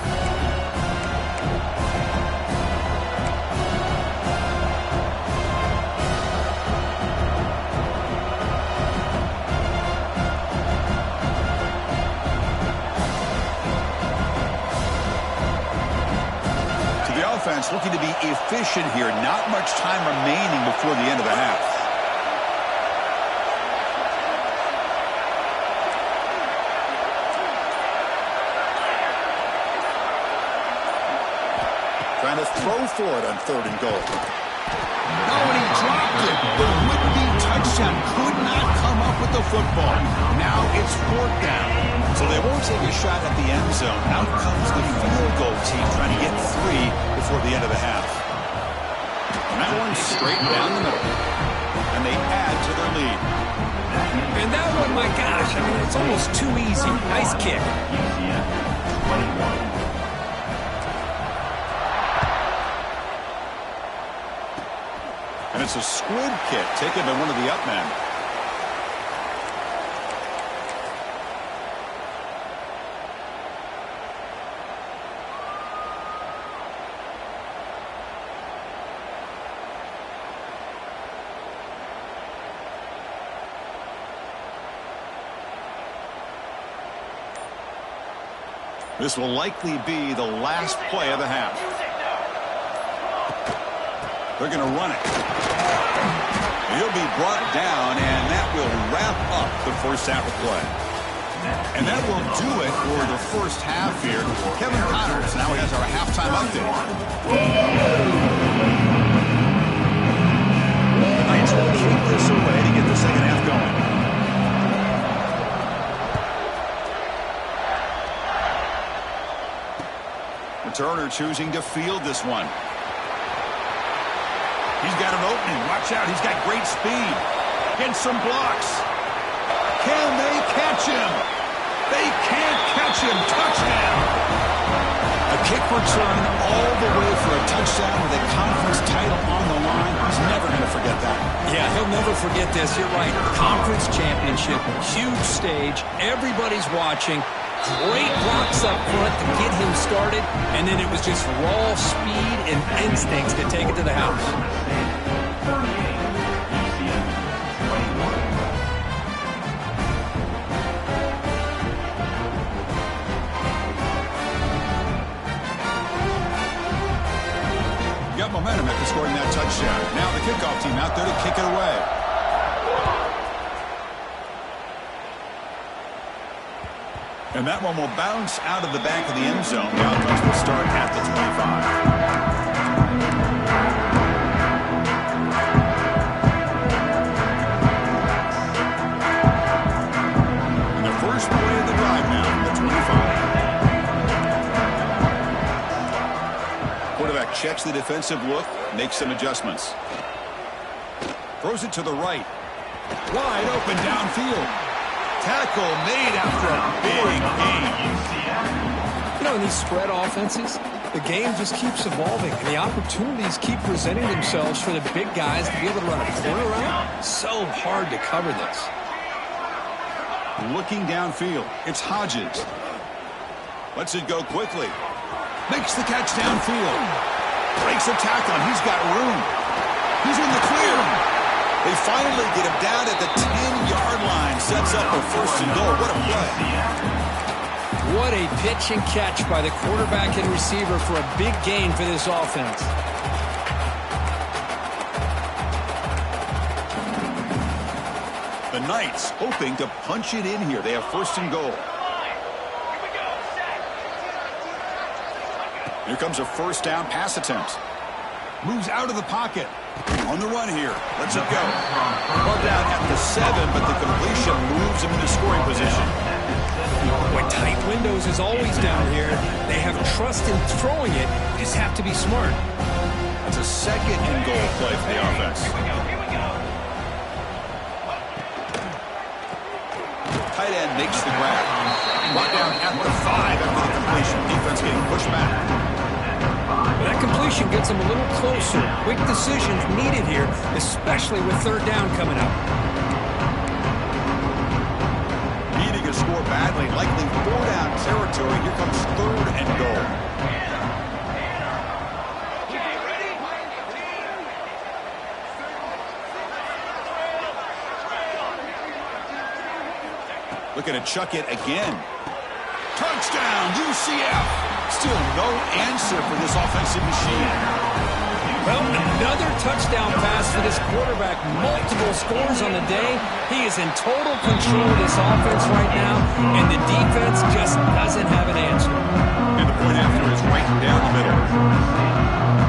[SPEAKER 1] Offense looking to be efficient here. Not much time remaining before the end of the half. Trying to throw for it on 3rd and goal. Oh, and he dropped it. The would-be touchdown could not come up with the football. Now it's 4th down. So they won't take a shot at the end zone. Out comes the field goal team trying to get 3 before the end of the half. And that one's straight down the middle. And they add to their lead.
[SPEAKER 2] And that one, my gosh, I mean, it's almost too easy. Nice kick.
[SPEAKER 3] UCF 21.
[SPEAKER 1] And it's a squid kick taken by one of the up men. This will likely be the last play of the half. They're going to run it. He'll be brought down, and that will wrap up the first half of play. And that will do it for the first half here. Kevin Connors now has our halftime update. The Knights will kick this away to get the second half going. Returner choosing to field this one. He's got an opening. Watch out. He's got great speed. Against some blocks. Can they catch him? They can't catch him. Touchdown. A kick return all the way for a touchdown with a conference title on the line. He's never going to forget that.
[SPEAKER 2] Yeah, he'll never forget this. You're right. Conference championship. Huge stage. Everybody's watching. Great blocks up front to get him started, and then it was just raw speed and instincts to take it to the house.
[SPEAKER 1] Got momentum after scoring that touchdown. Now the kickoff team out there to kick it away. And that one will bounce out of the back of the end zone. The offense will start at the 25. And the first play of the drive now from the 25. Quarterback checks the defensive look, makes some adjustments. Throws it to the right. Wide open downfield. Tackle made after a big gain.
[SPEAKER 2] You know, in these spread offenses, the game just keeps evolving, and the opportunities keep presenting themselves for the big guys to be able to run a corner route. So hard to cover this.
[SPEAKER 1] Looking downfield, it's Hodges. Lets it go quickly. Makes the catch downfield. Breaks a tackle, and he's got room. He's in the clear. They finally get him down at the 10-yard line. Sets up a first and goal. What a play.
[SPEAKER 2] What a pitch and catch by the quarterback and receiver for a big gain for this offense.
[SPEAKER 1] The Knights hoping to punch it in here. They have first and goal. Here comes a first down pass attempt. Moves out of the pocket. On the run here. Lets it go. Ball down at the 7, but the completion moves him into scoring position.
[SPEAKER 2] Boy, tight windows is always down here. They have trust in throwing it. You just have to be smart.
[SPEAKER 1] That's a second and goal play for the offense. Tight end makes the grab. Brought down at the 5 after the completion. Defense getting pushed back.
[SPEAKER 2] That completion gets them a little closer. Quick decisions needed here, especially with third down coming up.
[SPEAKER 1] Needing to score badly, likely 4-down territory. Here comes third and goal. Looking to chuck it again. Touchdown, UCF! Still no answer for this offensive machine.
[SPEAKER 2] Well, another touchdown pass for this quarterback. Multiple scores on the day. He is in total control of this offense right now, and the defense just doesn't have an answer.
[SPEAKER 1] And the point after is right down the middle.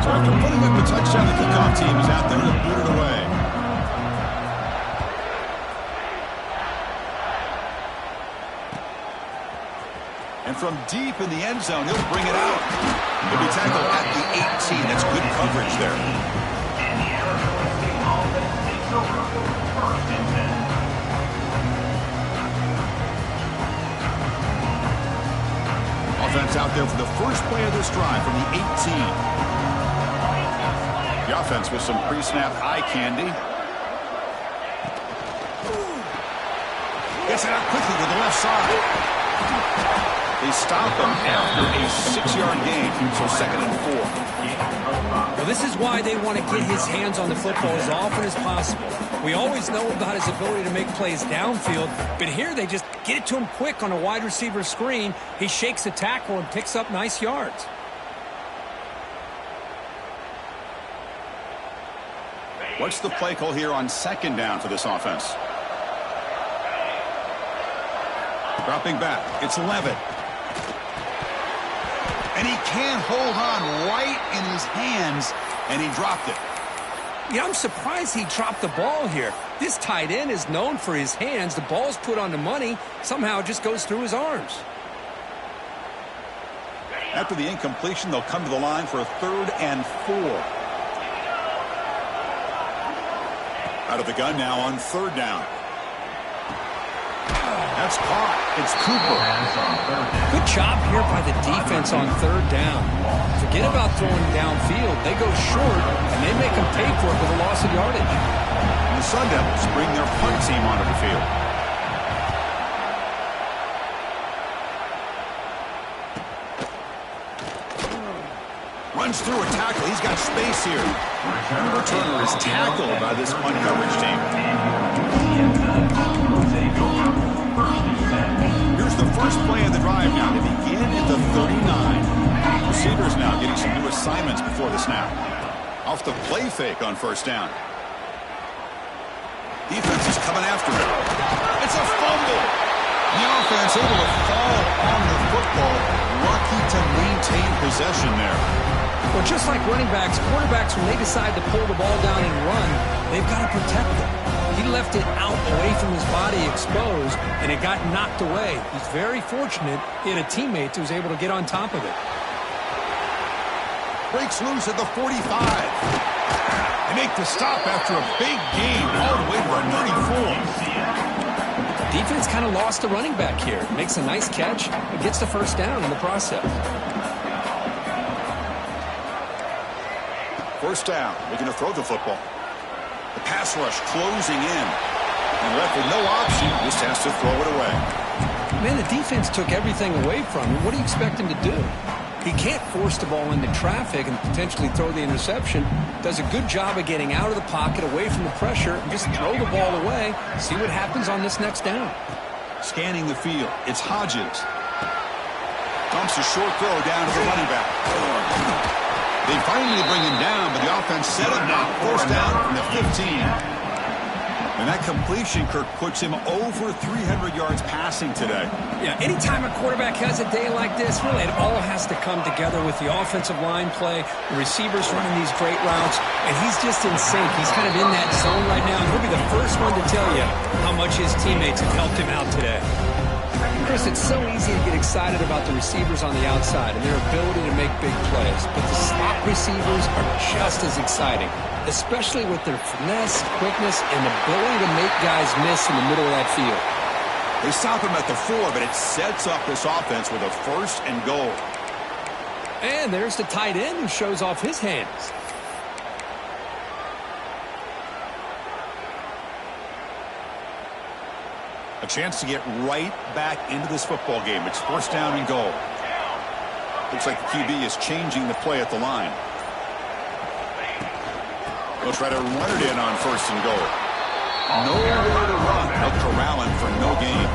[SPEAKER 1] So after putting up the touchdown, the kickoff team is out there to boot it away. And from deep in the end zone, he'll bring it out. He'll be tackled at the 18. That's good coverage there. Offense out there for the first play of this drive from the 18. The offense with some pre-snap eye candy. Gets it out quickly to the left side. They stop him after a 6-yard gain, so second and 4.
[SPEAKER 2] Well, this is why they want to get his hands on the football as often as possible. We always know about his ability to make plays downfield, but here they just Get it to him quick on a wide receiver screen. He shakes the tackle and picks up nice yards.
[SPEAKER 1] What's the play call here on second down for this offense? Dropping back. It's Levitt. And he can't hold on right in his hands, and he dropped it.
[SPEAKER 2] Yeah, I'm surprised he dropped the ball here. This tight end is known for his hands. The ball's put on the money. Somehow it just goes through his arms.
[SPEAKER 1] After the incompletion, they'll come to the line for a 3rd and 4. Out of the gun now on 3rd down. That's caught. It's Cooper.
[SPEAKER 2] Good job here by the defense on 3rd down. Forget about throwing downfield. They go short, and they make them pay for it with a loss of yardage.
[SPEAKER 1] And the Sun Devils bring their punt team onto the field. Runs through a tackle. He's got space here. The returner is tackled by this punt coverage team. Here's the first play of the drive now. They begin at the 39. Receivers now getting some new assignments before the snap. Off the play fake on 1st down. Defense is coming after it. It's a fumble. The offense able to fall on the football. Lucky to maintain possession there.
[SPEAKER 2] Well, just like running backs, quarterbacks, when they decide to pull the ball down and run, they've got to protect it. He left it out away from his body exposed, and it got knocked away. He's very fortunate he had a teammate who was able to get on top of it.
[SPEAKER 1] Breaks loose at the 45. They make the stop after a big game all the way to the 34.
[SPEAKER 2] Defense kind of lost the running back here. Makes a nice catch and gets the 1st down in the process.
[SPEAKER 1] 1st down, looking to throw the football. The pass rush closing in. And left with no option, just has to throw it away.
[SPEAKER 2] Man, the defense took everything away from him. What do you expect him to do? He can't force the ball into traffic and potentially throw the interception. Does a good job of getting out of the pocket, away from the pressure, and just throw the ball away. See what happens on this next down.
[SPEAKER 1] Scanning the field, it's Hodges. Dumps a short throw down to the running back. They finally bring him down, but the offense set him down. 1st down from the 15. And that completion, Kirk, puts him over 300 yards passing today.
[SPEAKER 2] Yeah, anytime a quarterback has a day like this, really, it all has to come together with the offensive line play, the receivers running these great routes, and he's just in sync. He's kind of in that zone right now, and he'll be the first one to tell you how much his teammates have helped him out today. Chris, it's so easy to get excited about the receivers on the outside and their ability to make big plays, but the slot receivers are just as exciting, especially with their finesse, quickness, and ability to make guys miss in the middle of that field.
[SPEAKER 1] They stop him at the 4, but it sets up this offense with a 1st and goal.
[SPEAKER 2] And there's the tight end who shows off his hands.
[SPEAKER 1] A chance to get right back into this football game. It's 1st down and goal. Looks like the QB is changing the play at the line. They'll try to run it in on 1st and goal. Nowhere to run. They'll corral him for no gain.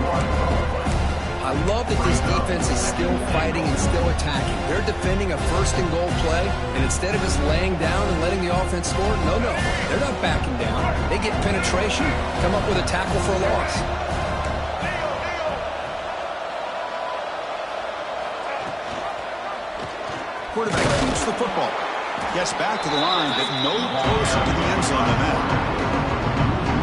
[SPEAKER 2] I love that this defense is still fighting and still attacking. They're defending a 1st and goal play, and instead of just laying down and letting the offense score, no, they're not backing down. They get penetration, come up with a tackle for a loss.
[SPEAKER 1] Quarterback keeps the football. Gets back to the line, but no closer to the end zone than that.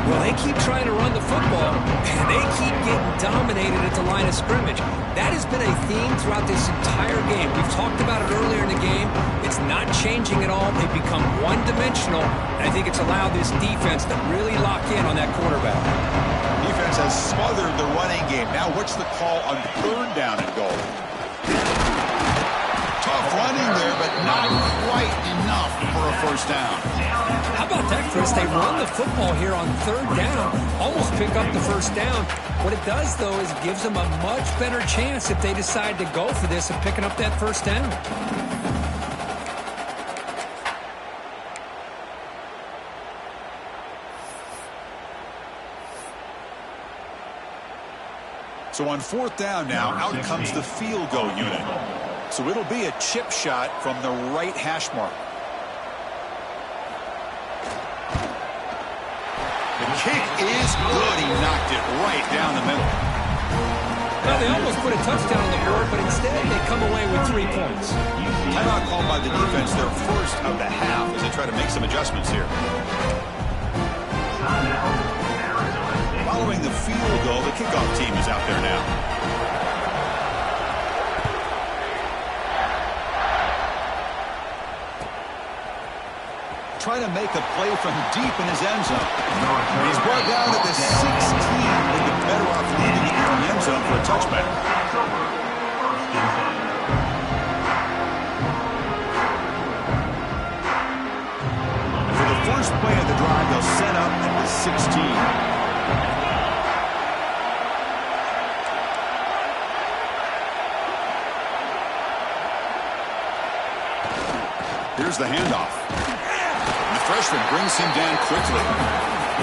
[SPEAKER 2] Well, they keep trying to run the football, and they keep getting dominated at the line of scrimmage. That has been a theme throughout this entire game. We've talked about it earlier in the game. It's not changing at all. They've become one-dimensional, and I think it's allowed this defense to really lock in on that quarterback.
[SPEAKER 1] Defense has smothered the running game. Now what's the call on 3rd down and goal? Tough running there, but not quite enough for a 1st down.
[SPEAKER 2] How about that, Chris? They run the football here on 3rd down, almost pick up the 1st down. What it does, though, is it gives them a much better chance if they decide to go for this of picking up that 1st down.
[SPEAKER 1] So on 4th down now, out comes the field goal unit. So it'll be a chip shot from the right hash mark. The kick is good. He knocked it right down the middle.
[SPEAKER 2] Well, they almost put a touchdown on the board, but instead they come away with 3 points.
[SPEAKER 1] Timeout called by the defense, their first of the half, as they try to make some adjustments here. Following the field goal, the kickoff team is out there now. Trying to make a play from deep in his end zone. He's brought down at the 16, with the better off leaving it in the end zone for a touchback. And for the first play of the drive, they'll set up at the 16. Here's the handoff. And the freshman brings him down quickly.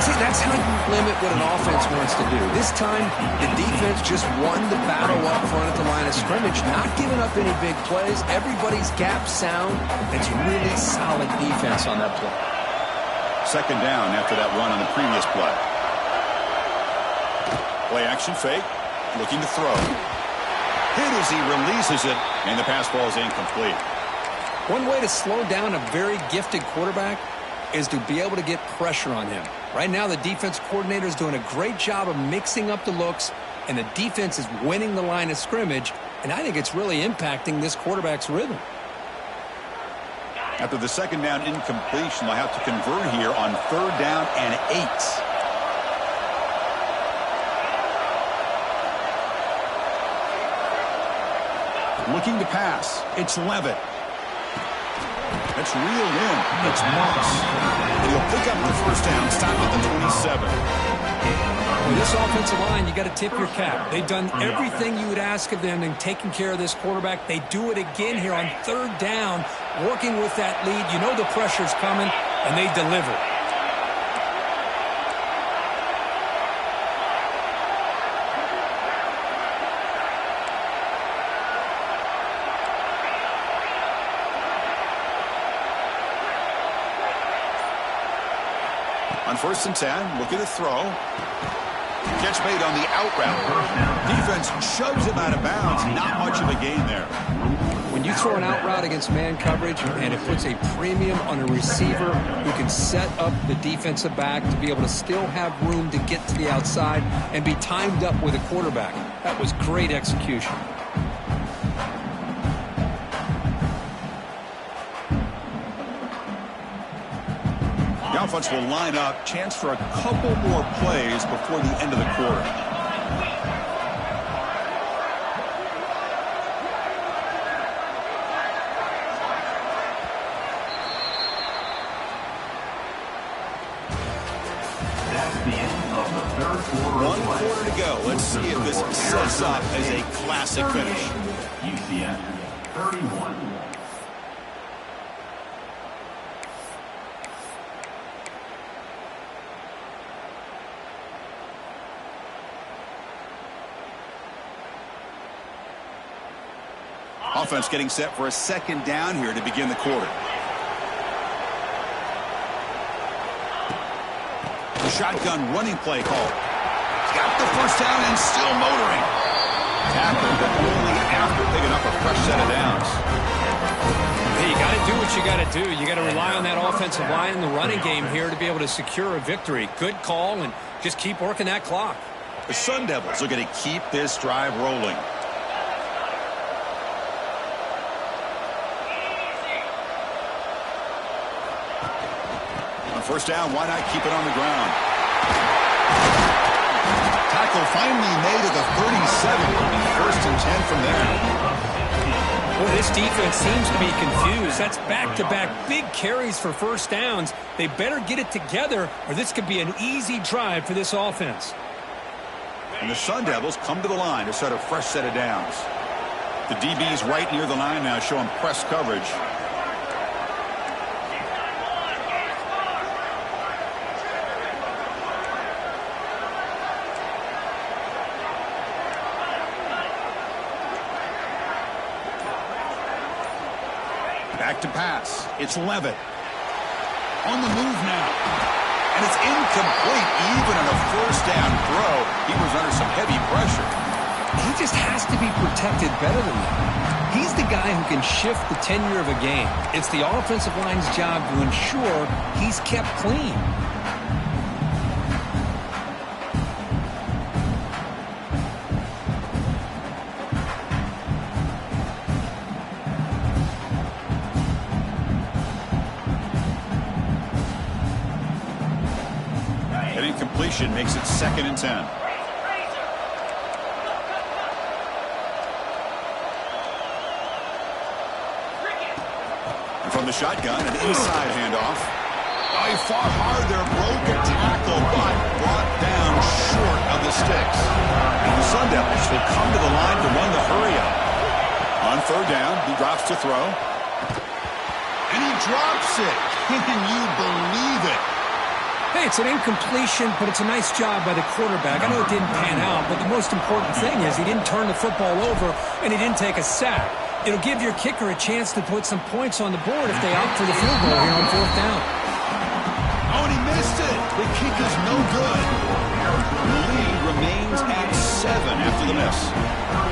[SPEAKER 2] See, that's how you limit what an offense wants to do. This time, the defense just won the battle up front at the line of scrimmage, not giving up any big plays. Everybody's gap sound. It's really solid defense on that play.
[SPEAKER 1] 2nd down after that run on the previous play. Play action fake. Looking to throw. Hit as he releases it, and the pass ball is incomplete.
[SPEAKER 2] One way to slow down a very gifted quarterback is to be able to get pressure on him. Right now, the defense coordinator is doing a great job of mixing up the looks, and the defense is winning the line of scrimmage, and I think it's really impacting this quarterback's rhythm.
[SPEAKER 1] After the 2nd down incompletion, they'll have to convert here on 3rd down and 8. Looking to pass. It's Levitt. That's reeled in. It's Moss. And he'll pick up the 1st down, stop at the 27.
[SPEAKER 2] With this offensive line, you got to tip your cap. They've done everything you would ask of them in taking care of this quarterback. They do it again here on 3rd down, working with that lead. You know the pressure's coming, and they deliver.
[SPEAKER 1] On 1st and 10, looking to throw. Catch made on the out route. Defense shoves him out of bounds. Not much of a gain there.
[SPEAKER 2] When you throw an out route against man coverage, and it puts a premium on a receiver who can set up the defensive back to be able to still have room to get to the outside and be timed up with a quarterback. That was great execution.
[SPEAKER 1] The offense will line up. Chance for a couple more plays before the end of the quarter.
[SPEAKER 3] That's the end of the 3rd quarter.
[SPEAKER 1] 1 quarter to go. Let's see if this sets up as a classic finish.
[SPEAKER 3] UCF 31.
[SPEAKER 1] Offense getting set for a 2nd down here to begin the quarter. The shotgun running play call. He's got the 1st down and still motoring. Tackled, but only after picking up a fresh set of downs.
[SPEAKER 2] Hey, you got to do what you got to do. You got to rely on that offensive line and the running game here to be able to secure a victory. Good call, and just keep working that clock.
[SPEAKER 1] The Sun Devils are going to keep this drive rolling. On 1st down, why not keep it on the ground? Tackle finally made at the 37. 1st and 10 from there.
[SPEAKER 2] Boy, this defense seems to be confused. That's back-to-back big carries for 1st downs. They better get it together, or this could be an easy drive for this offense.
[SPEAKER 1] And the Sun Devils come to the line to set a fresh set of downs. The DB's right near the line now, showing press coverage. Back to pass. It's Levitt. On the move now. And it's incomplete. Even on a first down throw, he was under some heavy pressure.
[SPEAKER 2] He just has to be protected better than that. He's the guy who can shift the tenure of a game. It's the offensive line's job to ensure he's kept clean.
[SPEAKER 1] An incompletion makes it 2nd and 10. And from the shotgun, an inside handoff. Oh, he fought hard there, broke a tackle, but brought down short of the sticks. And the Sun Devils will come to the line to run the hurry up. On 3rd down, he drops to throw. And he drops it. Can you believe it?
[SPEAKER 2] Hey, it's an incompletion, but it's a nice job by the quarterback. I know it didn't pan out, but the most important thing is he didn't turn the football over and he didn't take a sack. It'll give your kicker a chance to put some points on the board if they opt for the field goal here on 4th down.
[SPEAKER 1] Oh, and he missed it. The kick is no good. The lead remains at 7 after the miss.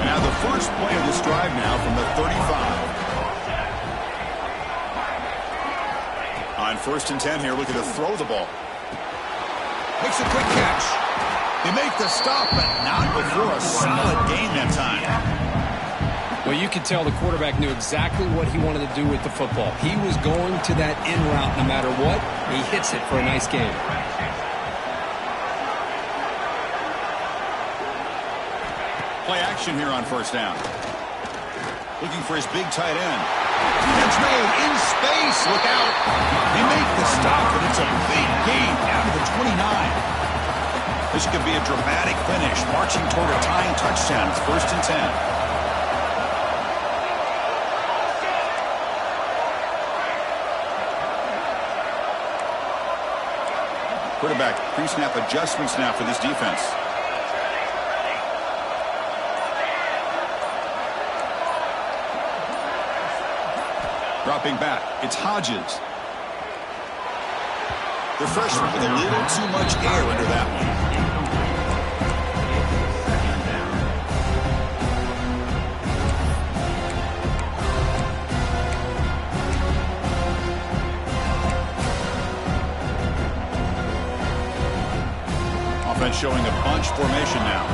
[SPEAKER 1] And now the first play of this drive now from the 35. On 1st and 10 here, looking to throw the ball. Makes a quick catch. They make the stop, but not before a solid gain that time.
[SPEAKER 2] Well, you could tell the quarterback knew exactly what he wanted to do with the football. He was going to that in route no matter what. He hits it for a nice gain.
[SPEAKER 1] Play action here on 1st down. Looking for his big tight end. Catch made in space. Look out. They make the stop, but it's a big gain down to the 29. This could be a dramatic finish, marching toward a tying touchdown. It's 1st and 10. Quarterback pre-snap adjustments now for this defense. Dropping back, it's Hodges. The freshman with a little too much air under that one. Offense showing a bunch formation now.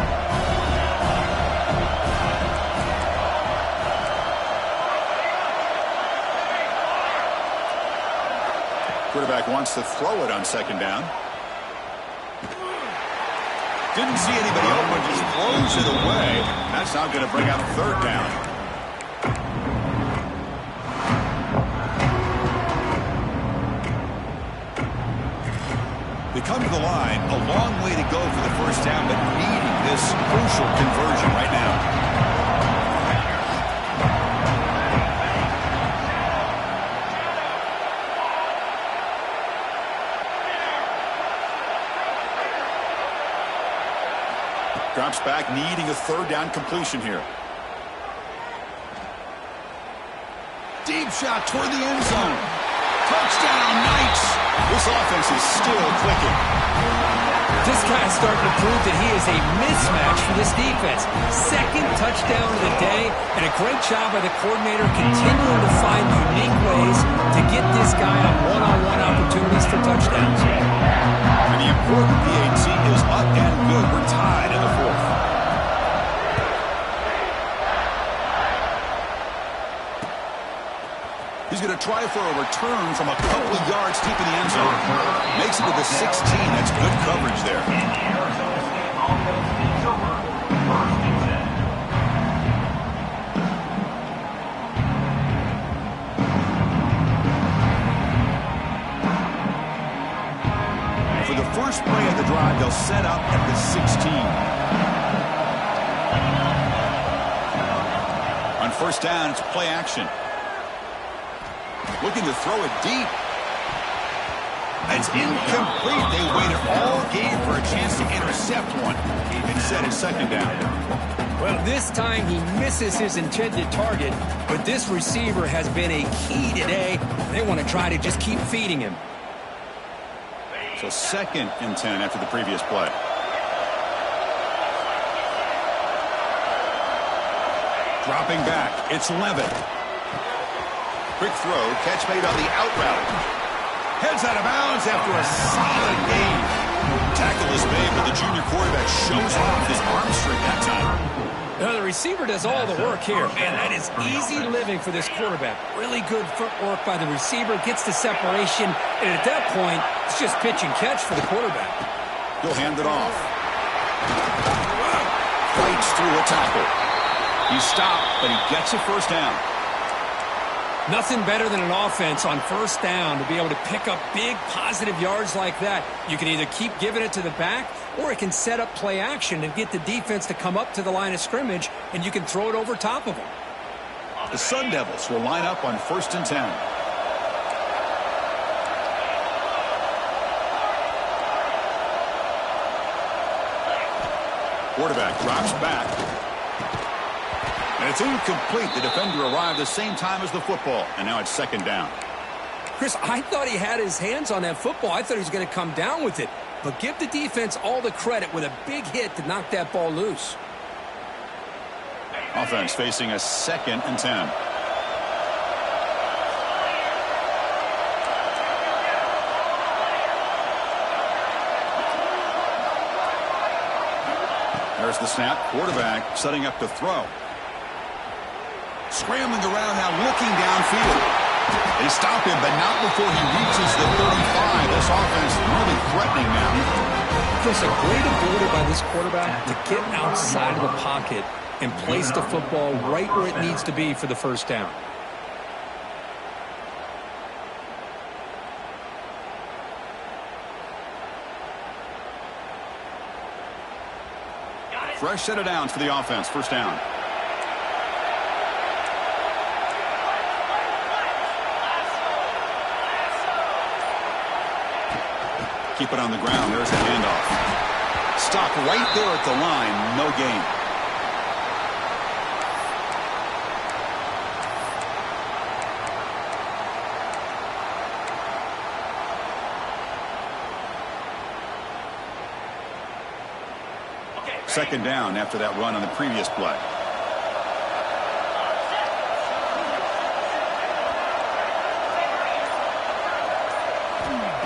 [SPEAKER 1] Quarterback wants to throw it on 2nd down. Didn't see anybody open, just throws it away. That's not going to bring up 3rd down. They come to the line, a long way to go for the 1st down, but needing this crucial conversion right now. Drops back, needing a 3rd down completion here. Deep shot toward the end zone. Touchdown, Knights! This offense is still clicking.
[SPEAKER 2] This guy's starting to prove that he is a mismatch for this defense. 2nd touchdown of the day, and a great job by the coordinator continuing to find unique ways to get this guy on one-on-one opportunities for touchdowns.
[SPEAKER 1] And the important PAT is up and good. We're tied in the 4th. He's going to try for a return from a couple of yards deep in the end zone. Makes it to the 16. That's good coverage there. For the first play of the drive, they'll set up at the 16. On 1st down, it's play action. Looking to throw it deep. It's incomplete. They waited all game for a chance to intercept one. Instead, it's 2nd down.
[SPEAKER 2] Well, this time he misses his intended target, but this receiver has been a key today. They want to try to just keep feeding him.
[SPEAKER 1] So 2nd and 10 after the previous play. Dropping back, it's Levitt. Quick throw, catch made on the out route. Heads out of bounds after a solid gain. Tackle is made, but the junior quarterback shows off his arm strength that time.
[SPEAKER 2] Now, the receiver does all the work here. Man, that is easy living for this quarterback. Really good footwork by the receiver, gets the separation, and at that point, it's just pitch and catch for the quarterback.
[SPEAKER 1] He'll hand it off. Fights through a tackle. He stopped, but he gets a first down.
[SPEAKER 2] Nothing better than an offense on first down to be able to pick up big positive yards like that. You can either keep giving it to the back, or it can set up play action and get the defense to come up to the line of scrimmage, and you can throw it over top of them.
[SPEAKER 1] The Sun Devils will line up on 1st and 10. Quarterback drops back. And it's incomplete. The defender arrived the same time as the football, and now it's 2nd down.
[SPEAKER 2] Chris, I thought he had his hands on that football. I thought he was going to come down with it. But give the defense all the credit with a big hit to knock that ball loose.
[SPEAKER 1] Offense facing a 2nd and 10. There's the snap. Quarterback setting up to throw. Scrambling around now, looking downfield. They stop him, but not before he reaches the 35. This offense really threatening now.
[SPEAKER 2] Chris, a great ability by this quarterback to get outside of the pocket and place the football right where it needs to be for the first down.
[SPEAKER 1] Fresh set of downs for the offense. First down. Keep it on the ground. There's a handoff. Stop right there at the line. No gain. Second down after that run on the previous play.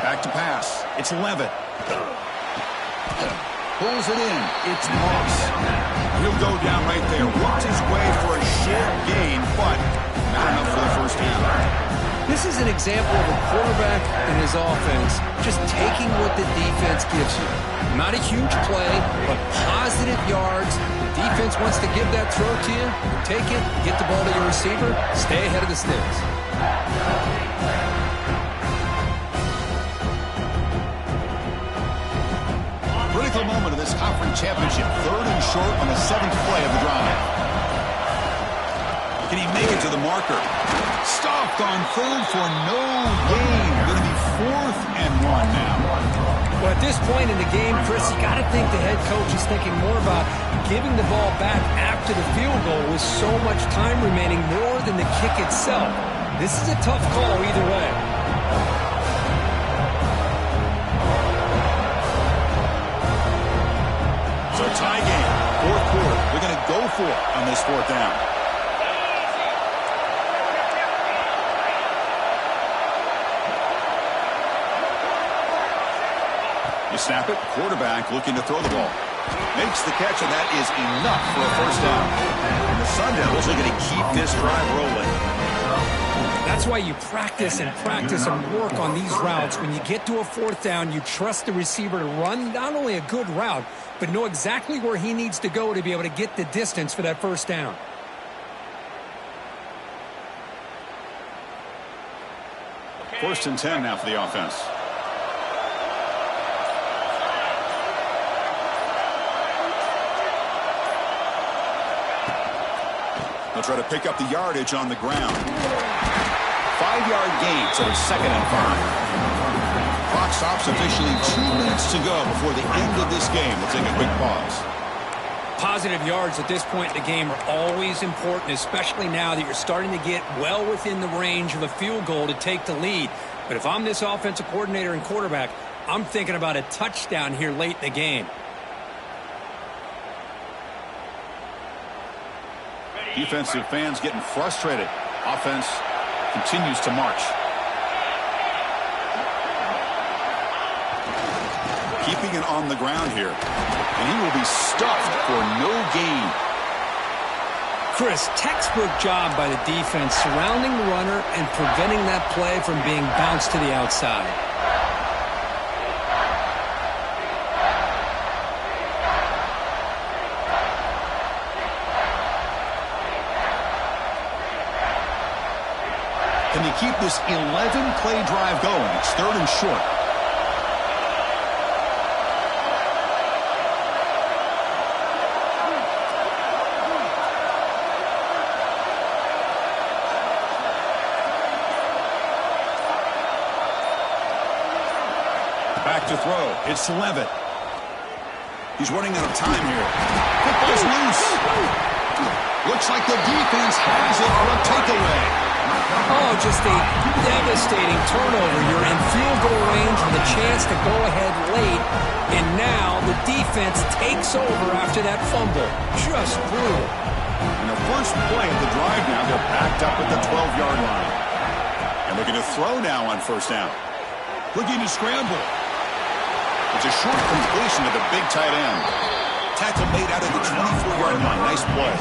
[SPEAKER 1] Back to pass. It's Levitt. Pulls it in. It's Moss. He'll go down right there. Works his way for a short gain, but not enough for the first down.
[SPEAKER 2] This is an example of a quarterback and his offense just taking what the defense gives you. Not a huge play, but positive yards. The defense wants to give that throw to you. Take it, get the ball to your receiver, stay ahead of the sticks.
[SPEAKER 1] Critical moment of this conference championship. 3rd and short on the 7th play of the drive. Can he make it to the marker? Stopped on 3rd for no gain. Going to be 4th and 1 now.
[SPEAKER 2] Well, at this point in the game, Chris, you got to think the head coach is thinking more about giving the ball back after the field goal with so much time remaining more than the kick itself. This is a tough call either way.
[SPEAKER 1] So tie game, 4th quarter. They're going to go for it on this 4th down. You snap it, quarterback looking to throw the ball. Makes the catch, and that is enough for a first down. And the Sun Devils are going to keep this drive rolling.
[SPEAKER 2] That's why you practice and work on these routes. When you get to a 4th down, you trust the receiver to run not only a good route, but know exactly where he needs to go to be able to get the distance for that first down.
[SPEAKER 1] First and 10 now for the offense. They'll try to pick up the yardage on the ground. 5-yard gain, so it's 2nd and 5. Clock stops officially. 2 minutes to go before the end of this game. We'll take a quick pause.
[SPEAKER 2] Positive yards at this point in the game are always important, especially now that you're starting to get well within the range of a field goal to take the lead. But if I'm this offensive coordinator and quarterback, I'm thinking about a touchdown here late in the game.
[SPEAKER 1] Defensive fans getting frustrated. Offense continues to march. Keeping it on the ground here. And he will be stuffed for no gain.
[SPEAKER 2] Chris, textbook job by the defense surrounding the runner and preventing that play from being bounced to the outside.
[SPEAKER 1] Can they keep this 11-play drive going? It's 3rd and short. Back to throw. It's Levitt. He's running out of time here. Football's loose. Looks like the defense has it for a takeaway.
[SPEAKER 2] Oh, just a devastating turnover. You're in field goal range with a chance to go ahead late, and now the defense takes over after that fumble. Just brutal.
[SPEAKER 1] And the first play of the drive now, they're backed up at the 12-yard line. And looking to throw now on 1st down. Looking to scramble. It's a short completion to the big tight end. Tackle made out of the 24-yard line. Nice play.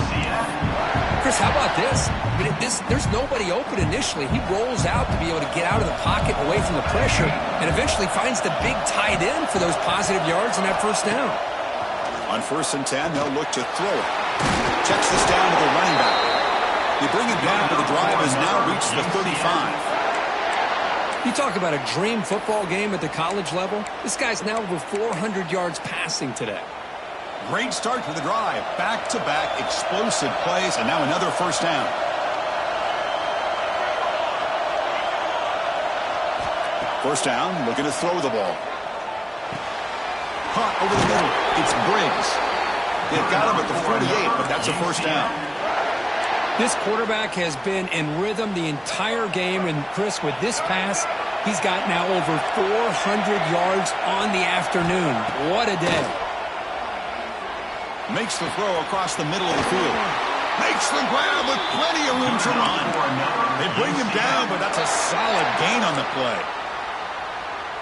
[SPEAKER 2] Chris, how about this? I mean, there's nobody open initially. He rolls out to be able to get out of the pocket away from the pressure and eventually finds the big tight end for those positive yards and that 1st down.
[SPEAKER 1] On 1st and 10, they'll look to throw it. Checks this down to the running back. They bring it down, but the drive has now reached the 35.
[SPEAKER 2] You talk about a dream football game at the college level. This guy's now over 400 yards passing today.
[SPEAKER 1] Great start to the drive. Back-to-back explosive plays, and now another 1st down. First down, looking to throw the ball. Caught over the middle. It's Briggs. They've got him at the 48, but that's a 1st down.
[SPEAKER 2] This quarterback has been in rhythm the entire game, and Chris, with this pass, he's got now over 400 yards on the afternoon. What a day.
[SPEAKER 1] Makes the throw across the middle of the field. Makes the grab with plenty of room to run. They bring him down, but that's a solid gain on the play.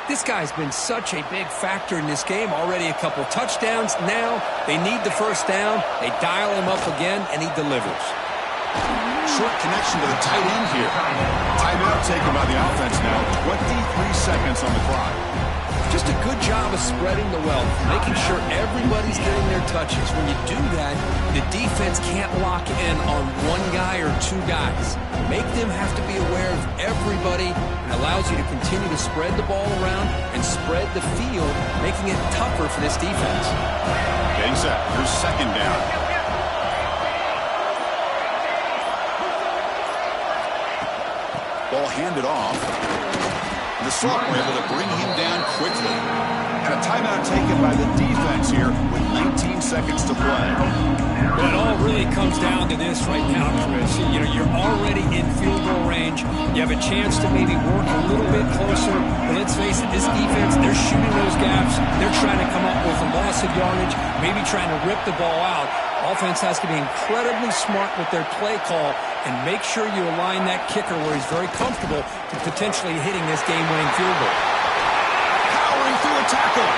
[SPEAKER 2] This guy's been such a big factor in this game. Already a couple touchdowns. Now they need the 1st down. They dial him up again, and he delivers.
[SPEAKER 1] Short connection to the tight end here. Timeout taken by the offense now. 23 seconds on the clock.
[SPEAKER 2] Just a good job of spreading the wealth, making sure everybody's getting their touches. When you do that, the defense can't lock in on one guy or 2 guys. Make them have to be aware of everybody, and allows you to continue to spread the ball around and spread the field, making it tougher for this defense.
[SPEAKER 1] Getting set. Here's 2nd down. Ball handed off. The Saints were able to bring him down quickly. And a timeout taken by the defense here with 19 seconds to play.
[SPEAKER 2] Well, it all really comes down to this right now, Chris. You know, you're already in field goal range. You have a chance to maybe work a little bit closer. But let's face it, this defense, they're shooting those gaps. They're trying to come up with a loss of yardage, maybe trying to rip the ball out. Offense has to be incredibly smart with their play call and make sure you align that kicker where he's very comfortable to potentially hitting this game-winning field goal.
[SPEAKER 1] Powering through a tackle.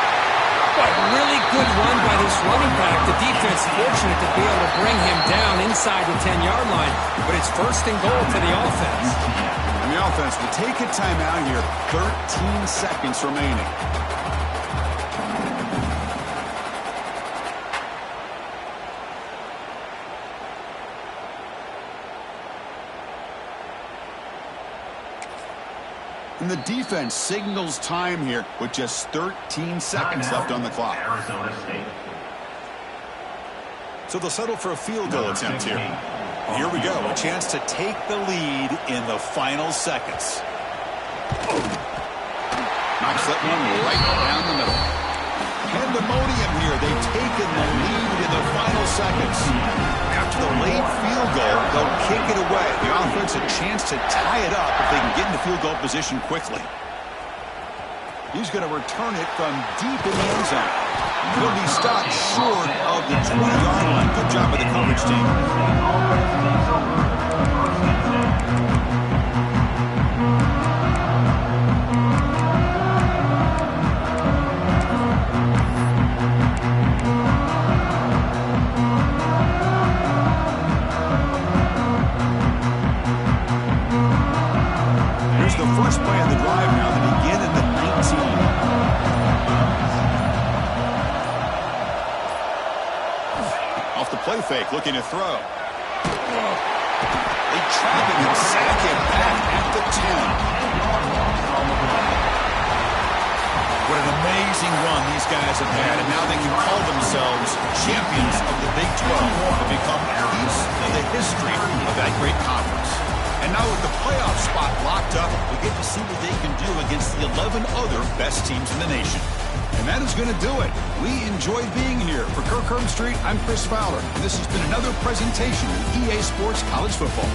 [SPEAKER 2] But really good run by this running back. The defense fortunate to be able to bring him down inside the 10-yard line, but it's 1st and goal for the offense.
[SPEAKER 1] And the offense will take a timeout here. 13 seconds remaining. And the defense signals time here with just 13 seconds left on the clock.
[SPEAKER 3] Arizona State.
[SPEAKER 1] So they'll settle for a field goal attempt here. Here we go, a chance to take the lead in the final seconds. Knocks that one right down the middle. Pandemonium here. They've taken the lead lead in the final seconds. After the late field goal, they'll kick it away. The offense a chance to tie it up if they can get into field goal position quickly. He's going to return it from deep in the end zone. He'll be stopped short of the 20-yard line. Good job by the coverage team. Here's the first play of the drive now to begin in the 19. Off the play fake, looking to throw. They trap him and sack him back at the 10. What an amazing run these guys have had, and now they can call themselves champions of the Big 12 and become a piece of the history of that great conference. And now with the playoff spot locked up, we get to see what they can do against the 11 other best teams in the nation. And that is going to do it. We enjoyed being here. For Kirk Street, I'm Chris Fowler. And this has been another presentation of EA Sports College Football.